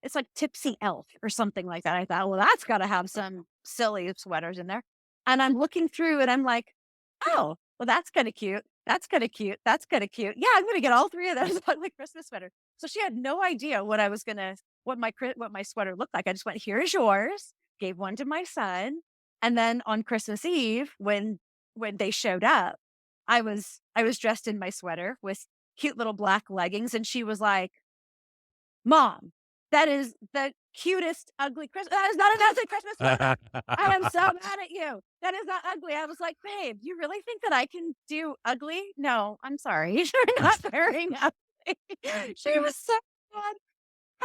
it's like Tipsy Elf or something like that." I thought, "Well, that's got to have some silly sweaters in there." And I'm looking through and I'm like, "Oh, well, that's kind of cute. That's kind of cute. That's kind of cute. Yeah, I'm going to get all three of those ugly Christmas sweaters." So she had no idea what my sweater looked like. I just went, "Here's yours." Gave one to my son, and then on Christmas Eve, when they showed up, I was dressed in my sweater with cute little black leggings, and she was like, "Mom, that is the cutest ugly Christmas. That is not an ugly Christmas sweater. I am so mad at you. That is not ugly." I was like, "Babe, you really think that I can do ugly? No, I'm sorry. You're not wearing ugly." She was so mad.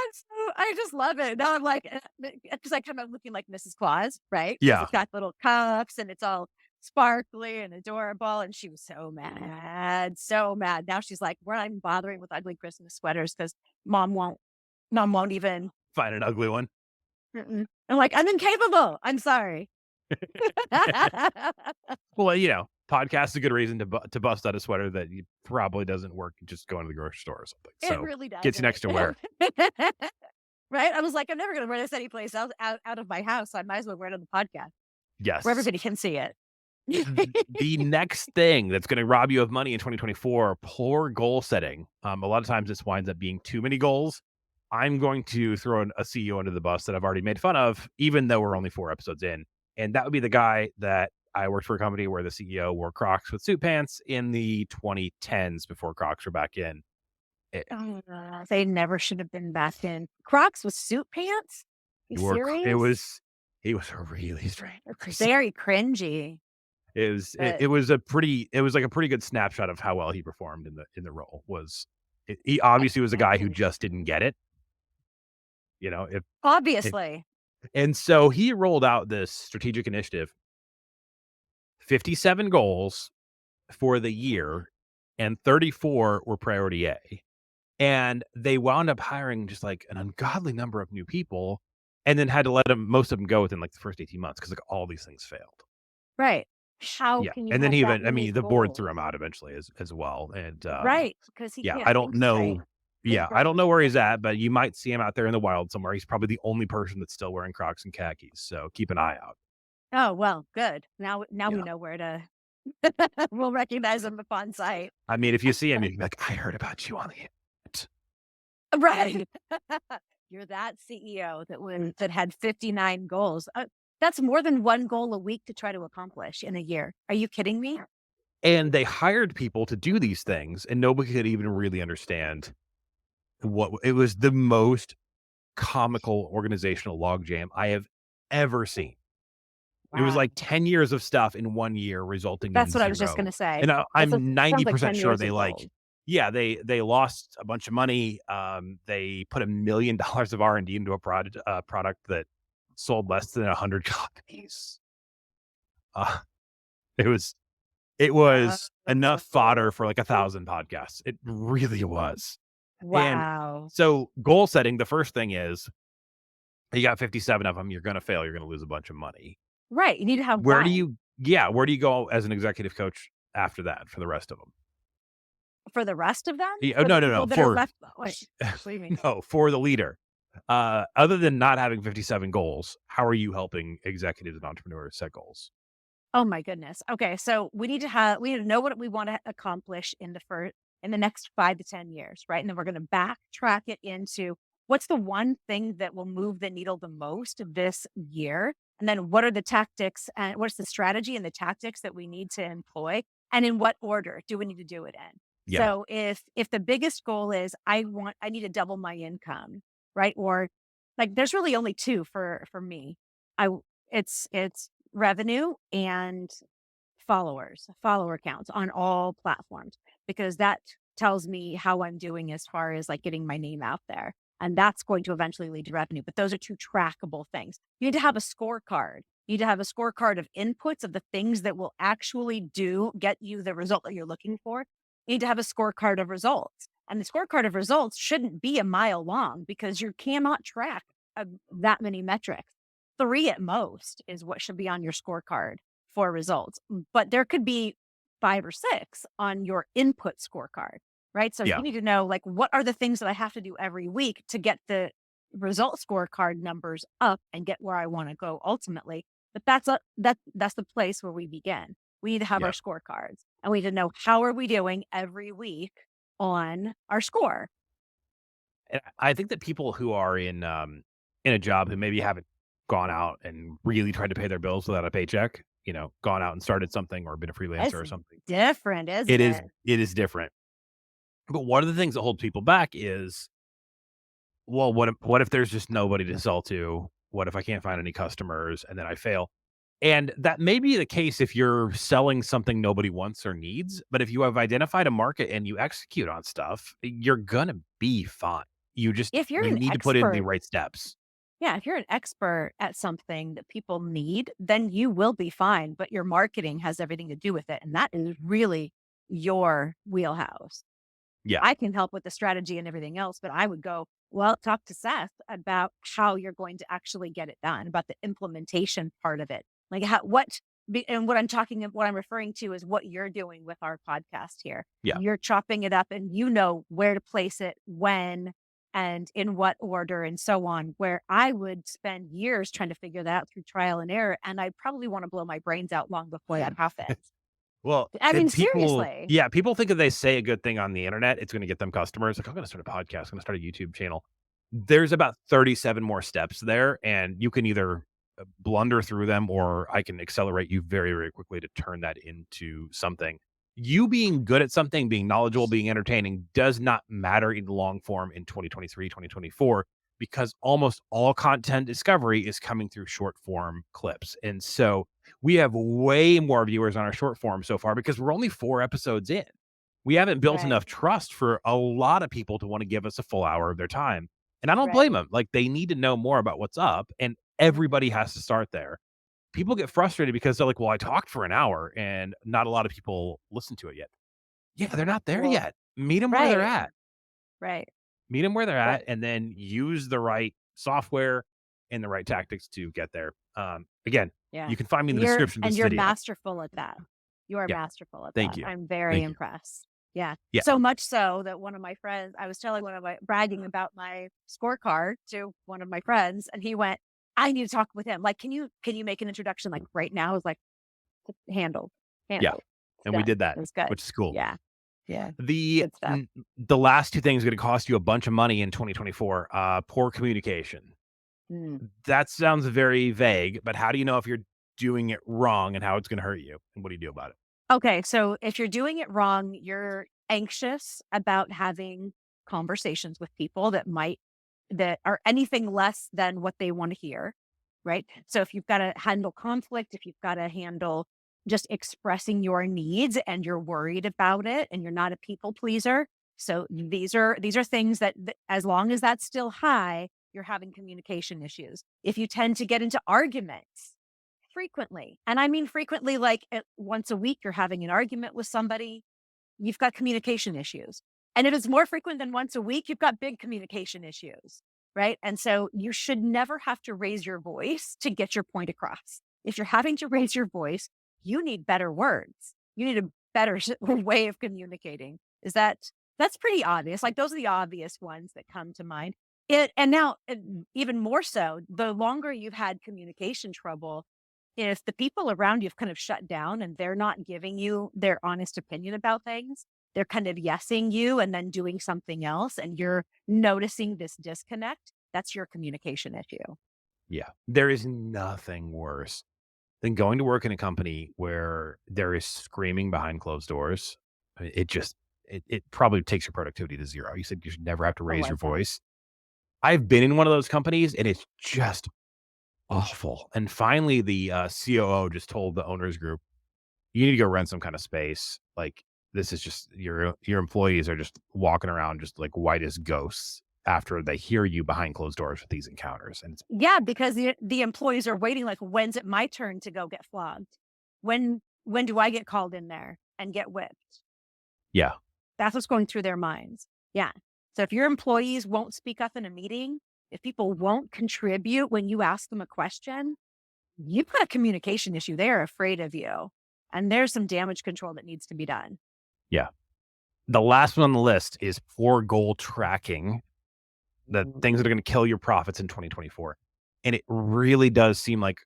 And so I just love it. Now I'm like, because I come out looking like Mrs. Claus, right? Because Yeah. it's got little cuffs and it's all sparkly and adorable. And she was so mad, so mad. Now she's like, "We're not even bothering with ugly Christmas sweaters because mom won't, mom won't even." Find an ugly one. Mm-mm. I'm like, "I'm incapable. I'm sorry." Well, podcast is a good reason to bust out a sweater that you probably doesn't work just going to the grocery store or something. It So, really gets you doesn't. next to wear. Right? I was like, "I'm never going to wear this anyplace out of my house. So I might as well wear it on the podcast where Yes. everybody can see it." The next thing that's gonna rob you of money in 2024, poor goal setting. A lot of times this winds up being too many goals. I'm going to throw a CEO under the bus that I've already made fun of, even though we're only 4 episodes in, and that would be the guy that I worked for a company where the CEO wore Crocs with suit pants in the 2010s before Crocs were back in. Eh, They never should have been back in. Crocs with suit pants? You he wore cr it serious? was he was a really strange It's person. very cringy, It but was a pretty it was like a pretty good snapshot of how well he performed in the role was he obviously was a guy who imagine. just didn't get it, you know, if Obviously. and so he rolled out this strategic initiative, 57 goals for the year, and 34 were priority A. And they wound up hiring just like an ungodly number of new people and then had to let them most of them go within like the first 18 months because like all these things failed. Right. How Yeah, can you and then have he that even I many mean, the board threw goals? him out eventually as well, and, Right, because he yeah, can't I don't think straight. know His yeah, I brain don't is know where he's broken. at, but you might see him out there in the wild somewhere. He's probably the only person that's still wearing Crocs and khakis, so keep an eye out. Oh, well, good. Now we Yeah. know where to we'll recognize him upon sight. I mean, if you see him, you'd be like, "I heard about you on the internet." Right. You're that CEO that had 59 goals. That's more than 1 goal a week to try to accomplish in a year. Are you kidding me? And they hired people to do these things, and nobody could even really understand what it was the most comical organizational logjam I have ever seen. It was Wow. like 10 years of stuff in 1 year resulting in That's what I was just 0. gonna say. And That's I'm sounds like 90% 10 sure years they, of like gold. yeah, they lost a bunch of money, they put $1,000,000 of R&D into a product that sold less than 100 copies. Uh, it was it was enough fodder for, like, 1,000 podcasts. It really was. And Wow. so goal setting, the first thing is, you got 57 of them, you're gonna fail, you're gonna lose a bunch of money. Right, you need to have Where do 1 you yeah, where do you go as an executive coach after that for the rest of them? for the rest of them? Oh, For the no, no, no, people that are for left wait, what do you mean? no, for the leader. Other than not having 57 goals, how are you helping executives and entrepreneurs set goals? Oh my goodness. Okay, so we need to know what we wanna accomplish in the next 5 to 10 years, right? And then we're gonna backtrack it into what's the one thing that will move the needle the most this year? And then what are the tactics and what's the strategy and the tactics that we need to employ? And in what order do we need to do it in? Yeah, So if the biggest goal is I need to double my income, right? Or like there's really only 2 for me. I it's revenue and follower counts on all platforms, because that tells me how I'm doing as far as like getting my name out there. And that's going to eventually lead to revenue. But those are 2 trackable things. You need to have a scorecard. You need to have a scorecard of inputs of the things that will actually get you the result that you're looking for. You need to have a scorecard of results. And the scorecard of results shouldn't be a mile long because you cannot track that many metrics. 3 at most is what should be on your scorecard for results, but there could be 5 or 6 on your input scorecard, right? So you yeah, need to know, like, what are the things that I have to do every week to get the result scorecard numbers up and get where I wanna go ultimately. But that's the place where we begin. We need to have our yeah. scorecards, and we need to know how are we doing every week on our score. And I think that people who are in a job who maybe haven't gone out and really tried to pay their bills without a paycheck, gone out and started something or been a freelancer It's or something, different, isn't it? it is different. But one of the things that holds people back is, well, what if there's just nobody to sell to? What if I can't find any customers and then I fail? And that may be the case if you're selling something nobody wants or needs, but if you have identified a market and you execute on stuff, you're gonna be fine. If you're You an need to put in the expert right steps. Yeah, if you're an expert at something that people need, then you will be fine, but your marketing has everything to do with it, and that is really your wheelhouse. Yeah, I can help with the strategy and everything else, but I would go, well, talk to Seth about how you're going to actually get it done, about the implementation part of it. Like and what I'm referring to is what you're doing with our podcast here. yeah, You're chopping it up and you know where to place it, when, and in what order and so on, where I would spend years trying to figure that out through trial and error, and I probably want to blow my brains out long before that happens. Well, I mean, and people seriously. yeah, people think if they say a good thing on the internet, it's gonna get them customers. Like, "I'm gonna start a podcast, I'm gonna start a YouTube channel." There's about 37 more steps there, and you can either, blunder through them, or I can accelerate you very, very quickly to turn that into something. You being good at something, being knowledgeable, being entertaining does not matter in the long form in 2023, 2024, because almost all content discovery is coming through short form clips. And so we have way more viewers on our short form so far because we're only 4 episodes in. We haven't built Right, enough trust for a lot of people to wanna give us a full hour of their time, and I don't blame right. them. Like, they need to know more about what's up, and Mhm. everybody has to start there. People get frustrated because they're like, "Well, I talked for an hour and not a lot of people listen to it yet." Yeah, they're not there Well, yet. Meet them where they're right, at. right, Meet them where they're right. at, and then use the right software and the right tactics to get there. Again, Yeah. you can find me in the You're description of and this you're video. masterful at that. You are Yeah. masterful at Thank that. you. I'm very Thank you. impressed. Yeah. Yeah. So much so that one of my friends, I was telling one of my bragging about my scorecard to one of my friends, and he went, "I need to talk with him. Like, can you make an introduction like right now?" I was like, handled, Yeah. handled. It's And we done. did that, It was good. which is cool. Yeah. Yeah. The Good stuff. n the last 2 things are gonna cost you a bunch of money in 2024, poor communication. Mm. That sounds very vague, but how do you know if you're doing it wrong and how it's gonna hurt you? And what do you do about it? Okay, so if you're doing it wrong, you're anxious about having conversations with people that are anything less than what they want to hear, right? So if you've got to handle conflict, if you've got to handle just expressing your needs and you're worried about it and you're not a people pleaser, so these are things that as long as that's still high, you're having communication issues. If you tend to get into arguments frequently, and I mean frequently, like once a week, you're having an argument with somebody, you've got communication issues. And if it's more frequent than once a week, you've got big communication issues, right? And so you should never have to raise your voice to get your point across. If you're having to raise your voice, you need better words. You need a better way of communicating. That's pretty obvious. Like those are the obvious ones that come to mind. It and now even more so, the longer you've had communication trouble, if the people around you have kind of shut down and they're not giving you their honest opinion about things, they're kind of yesing you and then doing something else, and you're noticing this disconnect, that's your communication issue. Yeah. There is nothing worse than going to work in a company where there is screaming behind closed doors. It just it probably takes your productivity to 0. You said you should never have to Oh, raise I your bet. voice. I've been in one of those companies, and it's just awful. And finally, the, COO just told the owners group, "You need to go rent some kind of space. Like, this is just your employees are just walking around just, like, white as ghosts after they hear you behind closed doors with these encounters." And it's Yeah, because the employees are waiting like, "When's it my turn to go get flogged? When do I get called in there and get whipped?" yeah. That's what's going through their minds. Yeah. So if your employees won't speak up in a meeting, if people won't contribute when you ask them a question, you've got a communication issue. They're afraid of you. And there's some damage control that needs to be done. Yeah. The last one on the list is poor goal tracking, the things that are gonna kill your profits in 2024. And it really does seem like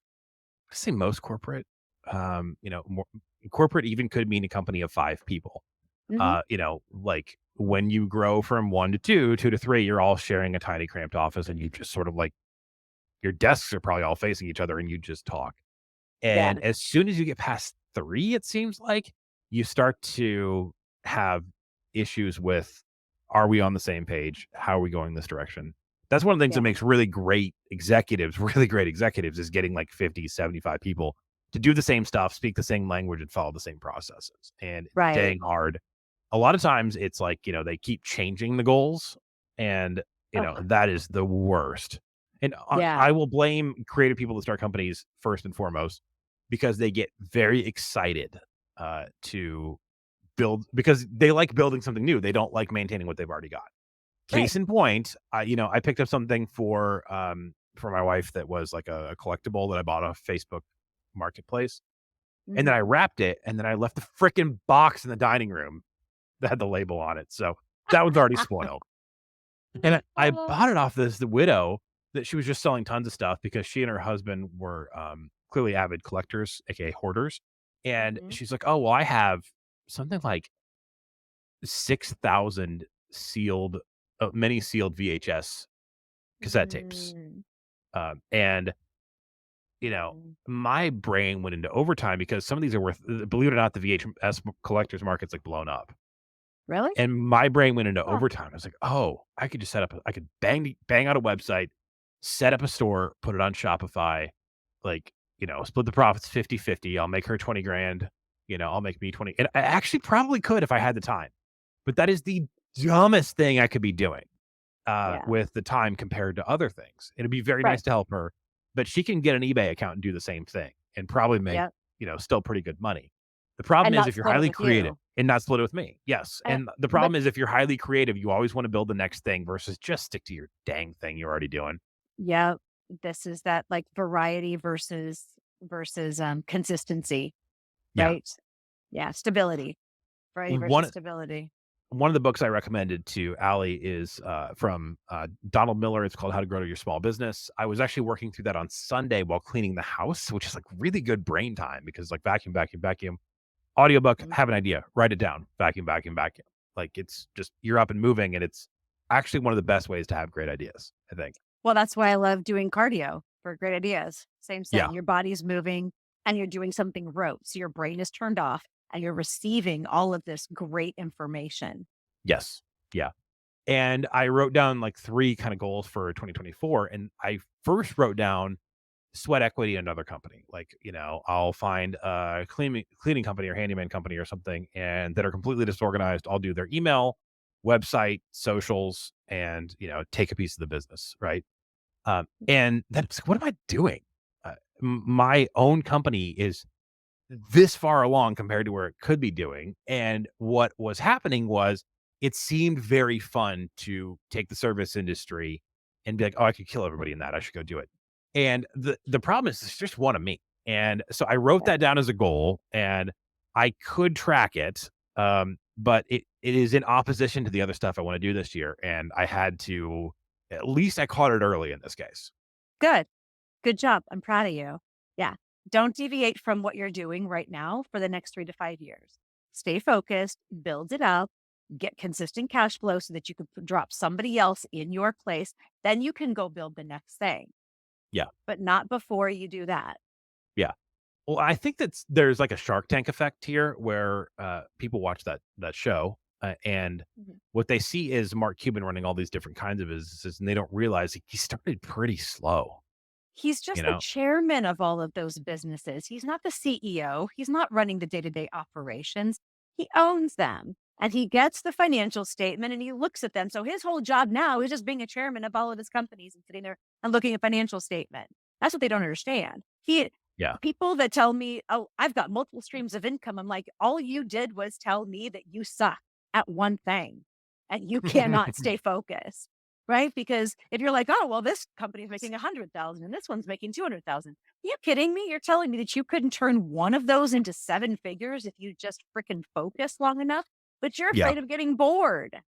I say most corporate, more corporate even could mean a company of 5 people. Mhm. Like when you grow from 1 to 2, 2 to 3, you're all sharing a tiny cramped office and you just sort of like your desks are probably all facing each other and you just talk. Yeah. And as soon as you get past 3, it seems like you start to have issues with, are we on the same page? How are we going this direction? That's one of the things that Yeah. makes really great executives, really great executives is getting like 50, 75 people to do the same stuff, speak the same language and follow the same processes. And it's Right. dang hard. A lot of times it's like, they keep changing the goals and, Oh, that is the worst. And yeah. I will blame creative people that start companies first and foremost because they get very excited to build because they like building something new. They don't like maintaining what they've already got. Right. Case in point, I picked up something for my wife that was like a collectible that I bought off Facebook Marketplace, and then Mhm. I wrapped it, and then I left the freaking box in the dining room that had the label on it. So that was already spoiled. And I Oh. bought it off the widow that she was just selling tons of stuff because she and her husband were, clearly avid collectors, AKA hoarders, and Mhm. she's like, "Oh, well, I have something like 6,000 sealed mini sealed VHS cassette tapes." Mm. And, Mhm. my brain went into overtime because some of these are worth believe it or not, the VHS collectors market's, like, blown up. Really? And my brain went into Huh. overtime. I was like, "Oh, I could just I could bang out a website, set up a store, put it on Shopify, like, split the profits 50-50. I'll make her 20 grand, I'll make me 20." And I actually probably could if I had the time, but that is the dumbest thing I could be doing, Yeah. with the time compared to other things. It'd be very Right. nice to help her, but she can get an eBay account and do the same thing and probably make, Yep. still pretty good money. The problem And is not if you're split it highly with creative you. and not split it with me. Yes, Uh, and the but problem is if you're highly creative, you always wanna build the next thing versus just stick to your dang thing you're already doing. yeah, this is that like variety versus consistency, Yeah. right? Yeah, stability. Variety versus One stability. one of the books I recommended to Alli is, from, Donald Miller. It's called How to Grow Your Small Business. I was actually working through that on Sunday while cleaning the house, which is, like, really good brain time because, like, vacuum, vacuum, vacuum. Audiobook, Mhm. have an idea, write it down, vacuum, vacuum, vacuum. Like, it's just you're up and moving, and it's actually one of the best ways to have great ideas, I think. Well, that's why I love doing cardio for great ideas. Same Yeah. thing. Your body's moving and you're doing something rote. So your brain is turned off and you're receiving all of this great information. Yes. Yeah. And I wrote down, like, 3 kinda goals for 2024, and I first wrote down sweat equity in another company. Like, I'll find a cleaning company or handyman company or something and that are completely disorganized. I'll do their email, website, socials, and, take a piece of the business, right? And then it's like, what am I doing? My own company is this far along compared to where it could be doing. And what was happening was it seemed very fun to take the service industry and be like, "Oh, I could kill everybody in that. I should go do it." And the problem is there's just one of me. And so I wrote Yep. that down as a goal and I could track it. But it is in opposition to the other stuff I want to do this year. And I had to at least I caught it early in this case. Good. Good job. I'm proud of you. Yeah. Don't deviate from what you're doing right now for the next 3 to 5 years. Stay focused, build it up, get consistent cash flow so that you can drop somebody else in your place. Then you can go build the next thing, Yeah. but not before you do that. Yeah. Well, I think there's like a Shark Tank effect here where, people watch that show, and Mhm. what they see is Mark Cuban running all these different kinds of businesses, and they don't realize he started pretty slow, He's you just the know? chairman of all of those businesses. He's not the CEO. He's not running the day-to-day operations. He owns them and he gets the financial statement and he looks at them. So his whole job now is just being a chairman of all of his companies and sitting there and looking at financial statement. That's what they don't understand. Yeah. People that tell me, "Oh, I've got multiple streams of income." I'm like, "All you did was tell me that you suck at one thing and you cannot stay focused." Right? Because if you're like, "Oh, well, this company's making 100,000 and this one's making 200,000." Are you kidding me? You're telling me that you couldn't turn one of those into 7 figures if you just freaking focus long enough, but you're Yeah. afraid of getting bored.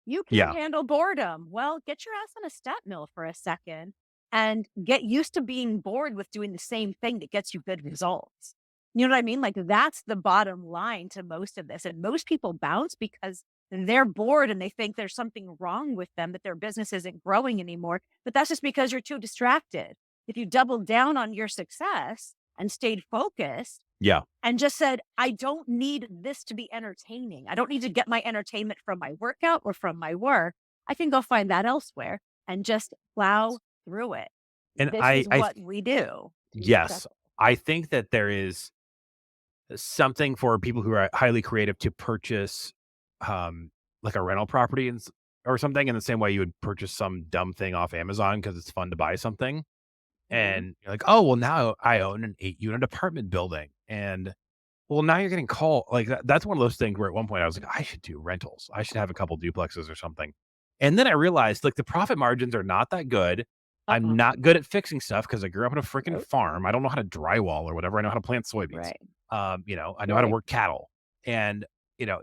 You can't Yeah. handle boredom. Well, get your ass on a stat mill for a second and get used to being bored with doing the same thing that gets you good results. You know what I mean? Like that's the bottom line to most of this. And most people bounce because they're bored and they think there's something wrong with them, that their business isn't growing anymore. But that's just because you're too distracted. If you doubled down on your success and stayed focused, Yeah. and just said, I don't need this to be entertaining. I don't need to get my entertainment from my workout or from my work. I can go find that elsewhere and just plow through it. And This is what we do to be yes, successful. I think that there is something for people who are highly creative to purchase, like a rental property or something in the same way you would purchase some dumb thing off Amazon because it's fun to buy something. Mhm. And you're like, "Oh, well, now I own an 8-unit apartment building." And, well, now you're getting call like, that's one of those things where at one point I was like, "I should do rentals. I should have a couple duplexes or something." And then I realized, like, the profit margins are not that good. I'm Uh-uh. not good at fixing stuff because I grew up on a freaking Nope. farm. I don't know how to drywall or whatever. I know how to plant soybeans. Right. I know how to Right. work cattle. And,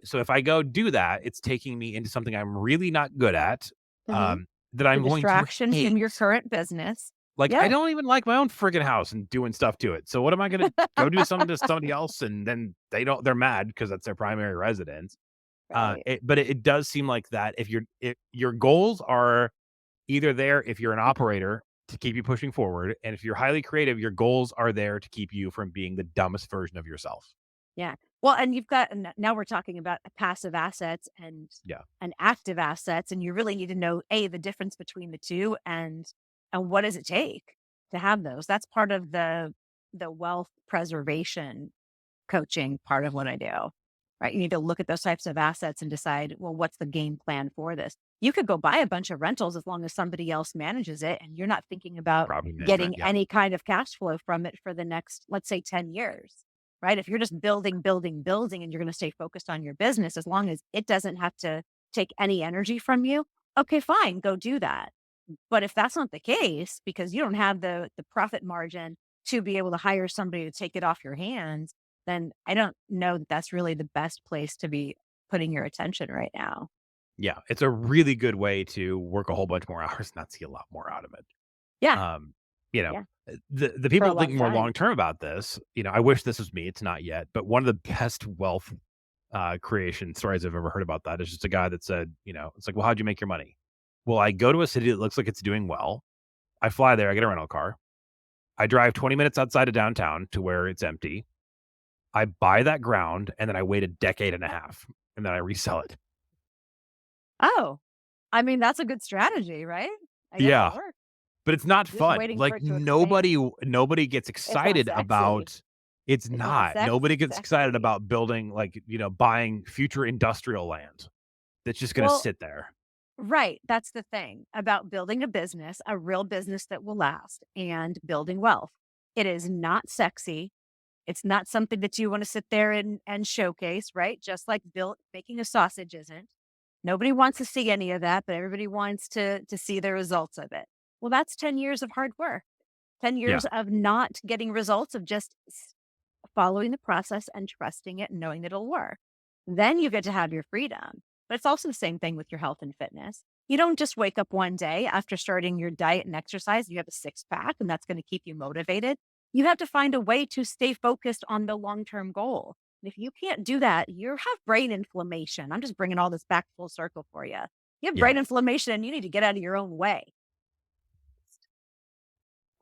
so if I go do that, it's taking me into something I'm really not good at. Mhm. that The I'm going to distraction from your hate. current business. Like, I Yeah, don't even like my own friggin' house and doing stuff to it. So what am I gonna go do something to somebody else and then they're mad because that's their primary residence. right. But it does seem like that if your goals are either there if you're an operator to keep you pushing forward, and if you're highly creative, your goals are there to keep you from being the dumbest version of yourself. Yeah. Well, and you've got now we're talking about passive assets Yeah, and active assets, and you really need to know the difference between the two and what does it take to have those. That's part of the wealth preservation coaching part of what I do. Right? You need to look at those types of assets and decide, well, what's the game plan for this? You could go buy a bunch of rentals as long as somebody else manages it and you're not thinking about property management, getting yeah. any kind of cash flow from it for the next, let's say, 10 years. Right? If you're just building, building, building, and you're going to stay focused on your business, as long as it doesn't have to take any energy from you, okay, fine, go do that. But if that's not the case, because you don't have the profit margin to be able to hire somebody to take it off your hands, then I don't know that that's really the best place to be putting your attention right now. Yeah, it's a really good way to work a whole bunch more hours and not see a lot more out of it. Yeah, Um, you know, yeah, the for a people long thinking more time. long term about this, I wish this was me, it's not yet, but one of the best wealth, creation stories I've ever heard about that is just a guy that said, it's like, "Well, how'd you make your money?" "Well, I go to a city that looks like it's doing well. I fly there, I get a rental car. I drive 20 minutes outside of downtown to where it's empty. I buy that ground, and then I wait a decade and a half, and then I resell it." Oh, I mean, that's a good strategy, right? I guess it Yeah. works. But it's not Just fun. waiting for Like, it to expand. nobody gets It's not excited sexy. about it's It's not not. Nobody gets excited sexy. about building, like, buying future industrial land that's just gonna Well, sit there. right. That's the thing about building a business, a real business that will last and building wealth. It is not sexy. It's not something that you want to sit there and showcase, right? Just like built making a sausage isn't. Nobody wants to see any of that, but everybody wants to see the results of it. Well, that's 10 years of hard work. 10 Yeah, years of not getting results of just following the process and trusting it and knowing that it'll work. Then you get to have your freedom. But it's also the same thing with your health and fitness. You don't just wake up one day after starting your diet and exercise, you have a six pack, and that's going to keep you motivated. You have to find a way to stay focused on the long term goal. And if you can't do that, you have brain inflammation. I'm just bringing all this back full circle for you. You have yeah. brain inflammation and you need to get out of your own way.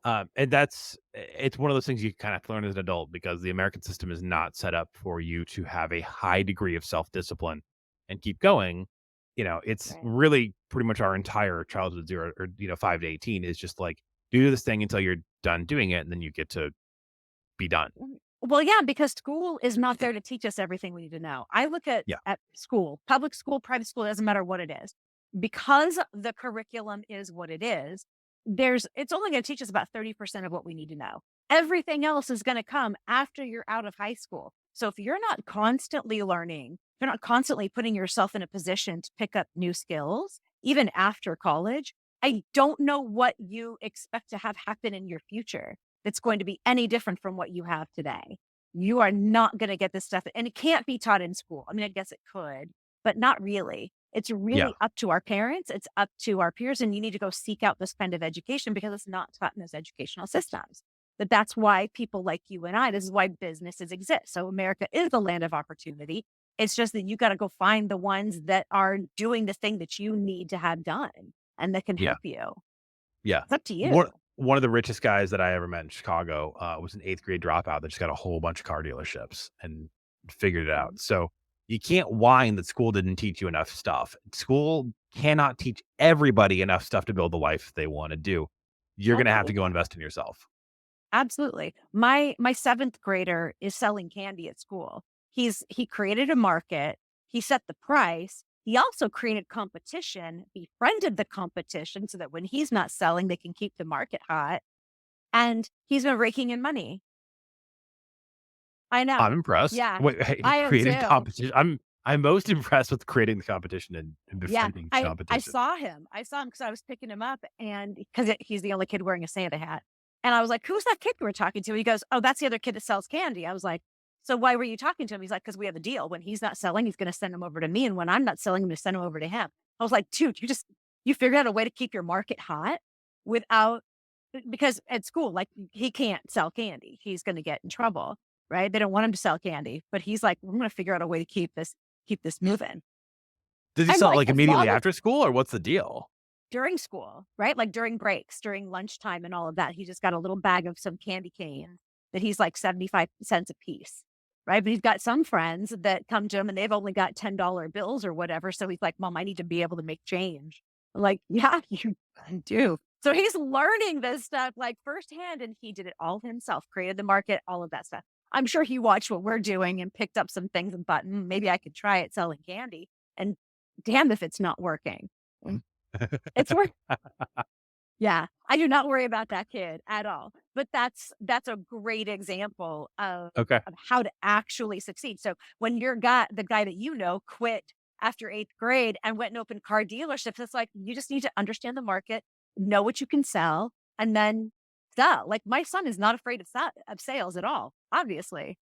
And it's one of those things you kinda have to learn as an adult because the American system is not set up for you to have a high degree of self-discipline and keep going. It's Right. really pretty much our entire childhood 0 or, 5 to 18 is just like, do this thing until you're done doing it, and then you get to be done. Well, yeah, because school is not there to teach us everything we need to know. I look Yeah, at school, public school, private school, doesn't matter what it is. Because the curriculum is what it is, it's only going to teach us about 30% of what we need to know. Everything else is going to come after you're out of high school. So if you're not constantly learning, if you're not constantly putting yourself in a position to pick up new skills, even after college, I don't know what you expect to have happen in your future that's going to be any different from what you have today. You are not going to get this stuff, and it can't be taught in school. I mean, I guess it could, but not really. It's yeah, really up to our parents, it's up to our peers, and you need to go seek out this kind of education because it's not taught in those educational systems. That's why people like you and I, this is why businesses exist. So America is the land of opportunity. It's just that you got to go find the ones that are doing the thing that you need to have done and that can yeah. help you. Yeah. It's up to you. One of the richest guys that I ever met in Chicago, was an 8th grade dropout that just got a whole bunch of car dealerships and figured it Mhm. out. So, you can't whine that school didn't teach you enough stuff. School cannot teach everybody enough stuff to build the life they wanna do. You're Oh, gonna no, have to it go can't. invest in yourself. Absolutely. My 7th grader is selling candy at school. He created a market, he set the price, he also created competition, befriended the competition so that when he's not selling, they can keep the market hot, and he's been raking in money. I I'm know. impressed. Yeah, Wait, hey, I am creating too. competition. I'm most impressed with creating the competition and Yeah, befriending the I competition. saw him. I saw him because I was picking him up and because he's the only kid wearing a Santa hat. And I was like, "Who's that kid you were talking to?" He goes, "Oh, that's the other kid that sells candy." I was like, "So why were you talking to him?" He's like, "'Cause we have a deal. When he's not selling, he's gonna send him over to me, and when I'm not selling, I'm gonna send him over to him." I was like, "Dude, you just You figured out a way to keep your market hot without because at school, like, he can't sell candy. He's gonna get in trouble, right? They don't want him to sell candy, but he's like, "I'm gonna figure out a way to keep this moving." Does he And, sell it, like, like, as immediately long as after school, or what's the deal? during school, right? Like, during breaks, during lunchtime and all of that, he just got a little bag of some candy canes that he's like 75 cents a piece, right? But he's got some friends that come to him and they've only got $10 bills or whatever, so he's like, "Mom, I need to be able to make change." I'm like, "Yeah, you do." So he's learning this stuff, like, firsthand, and he did it all himself, created the market, all of that stuff. I'm sure he watched what we're doing and picked up some things and thought, maybe I could try it selling candy," and damn if it's not working. Mm, it's work yeah, I do not worry about that kid at all, but that's a great example Okay. of how to actually succeed. So, when the guy that quit after 8th grade and went and opened car dealerships, it's like, you just need to understand the market, know what you can sell, and then sell. Like, my son is not afraid of sales at all, obviously. I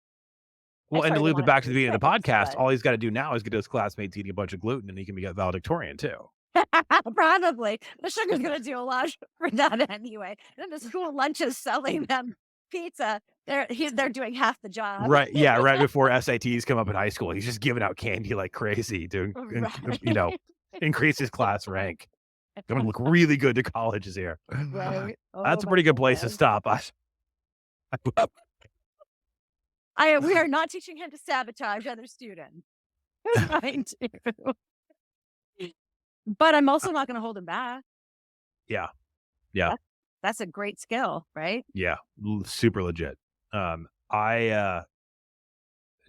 Well, and to started him loop on it it back to the through beginning of the 6, podcast, but all he's gotta do now is get his classmates eating a bunch of gluten, and he can be a valedictorian too. probably. The sugar's gonna do a lot for that anyway. And then the school lunches selling them pizza, they're doing half the job. Right, yeah, right before SATs come up in high school, he's just giving out candy like crazy to, Right. increase his class rank. Gonna look really good to colleges here. Right. Oh That's a my pretty good place to goodness. stop. I We are not teaching him to sabotage other students. We're trying to. But I'm also not gonna hold him back. Yeah, yeah, That's that's a great skill, right? yeah, super legit. I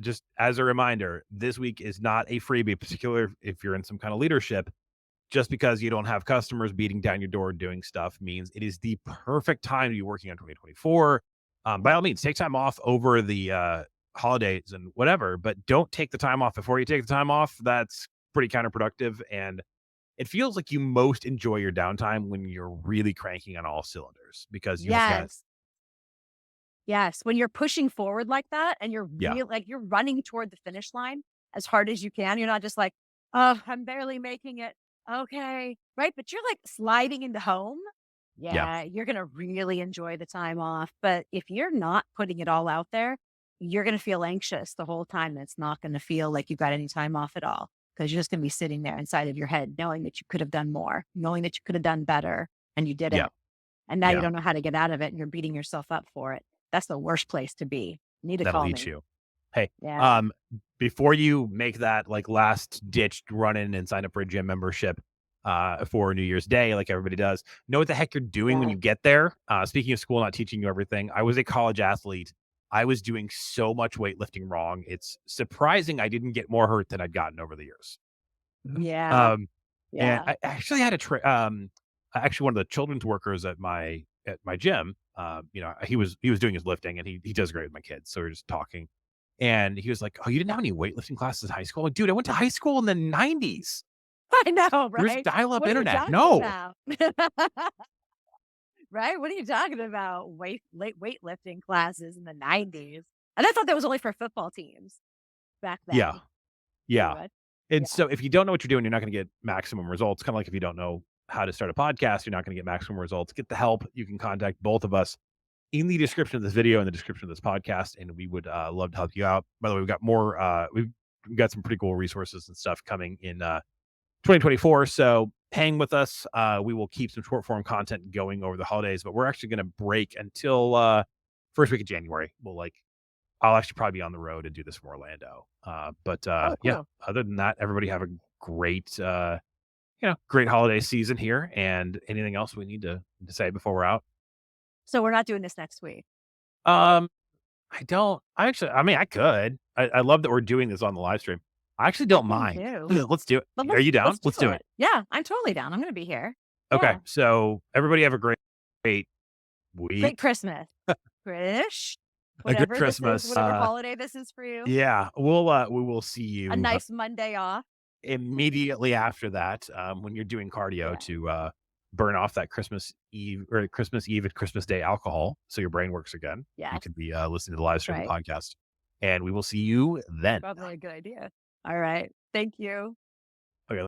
just as a reminder, this week is not a freebie, particular if you're in some kind of leadership. Just because you don't have customers beating down your door doing stuff means it is the perfect time to be working on 2024. By all means, take time off over the holidays and whatever, but don't take the time off before you take the time off. That's pretty counterproductive. And it feels like you most enjoy your downtime when you're really cranking on all cylinders because you have got, Yes. Yes, when you're pushing forward like that and yeah, you're running toward the finish line as hard as you can, you're not just like, "Oh, I'm barely making it. Okay." Right? But you're, like, sliding into home. yeah, Yeah, you're gonna really enjoy the time off, but if you're not putting it all out there, you're gonna feel anxious the whole time, and it's not gonna feel like you got any time off at all because 'cause you're just gonna be sitting there inside of your head knowing that you could have done more, knowing that you could have done better, and you yeah, didn't. And now you yeah. don't know how to get out of it, and you're beating yourself up for it. That's the worst place to be. You need to That'll call eat me. you. Hey, Yeah. before you make that like last ditch run in and sign up for a gym membership for New Year's Day, like everybody does, know what the heck you're doing when Yeah. you get there. Speaking of school not teaching you everything, I was a college athlete. I was doing so much weightlifting wrong. It's surprising I didn't get more hurt than I'd gotten over the years. Yeah. Um, and Yeah. I actually had actually one of the children's workers at my gym, he was doing his lifting and he does great with my kids. So we are just talking. And he was like, "Oh, you didn't have any weightlifting classes in high school?" Like, dude, I went to high school in the 90s. I know, There was right? dial-up What are you internet. talking No. about? Right? What are you talking about? Weightlifting classes in the '90s. And I thought that was only for football teams back Yeah. then. Yeah. Anyway, And yeah. so if you don't know what you're doing, you're not gonna get maximum results. Kinda like if you don't know how to start a podcast, you're not gonna get maximum results. Get the help. You can contact both of us in the description of this video, in the description of this podcast, and we would love to help you out. By the way, we've got more. We've got some pretty cool resources and stuff coming in 2024. So hang with us. We will keep some short form content going over the holidays, but we're actually going to break until first week of January. I'll actually probably be on the road and do this from Orlando. But Oh, yeah, cool. other than that, everybody have a great, great holiday season here. And anything else we need to say before we're out? So we're not doing this next week. Um, I don't. I mean, I could. I love that we're doing this on the live stream. I actually I don't can mind. too. Let's do it. But Are you down? let's do Let's do it. it. Yeah, I'm totally down. I'm gonna be here. Okay. Yeah. So everybody have a great Great week. Christmas. British. A good Whatever this is, Christmas. whatever holiday this is for you. Yeah, we will see A you nice Monday off. immediately after that when you're doing cardio Yeah. to burn off that Christmas Eve and Christmas Day alcohol so your brain works again. You Yes, could be listening to the live that's stream right. podcast. And we will see you then. Probably a good idea. All right. Thank you.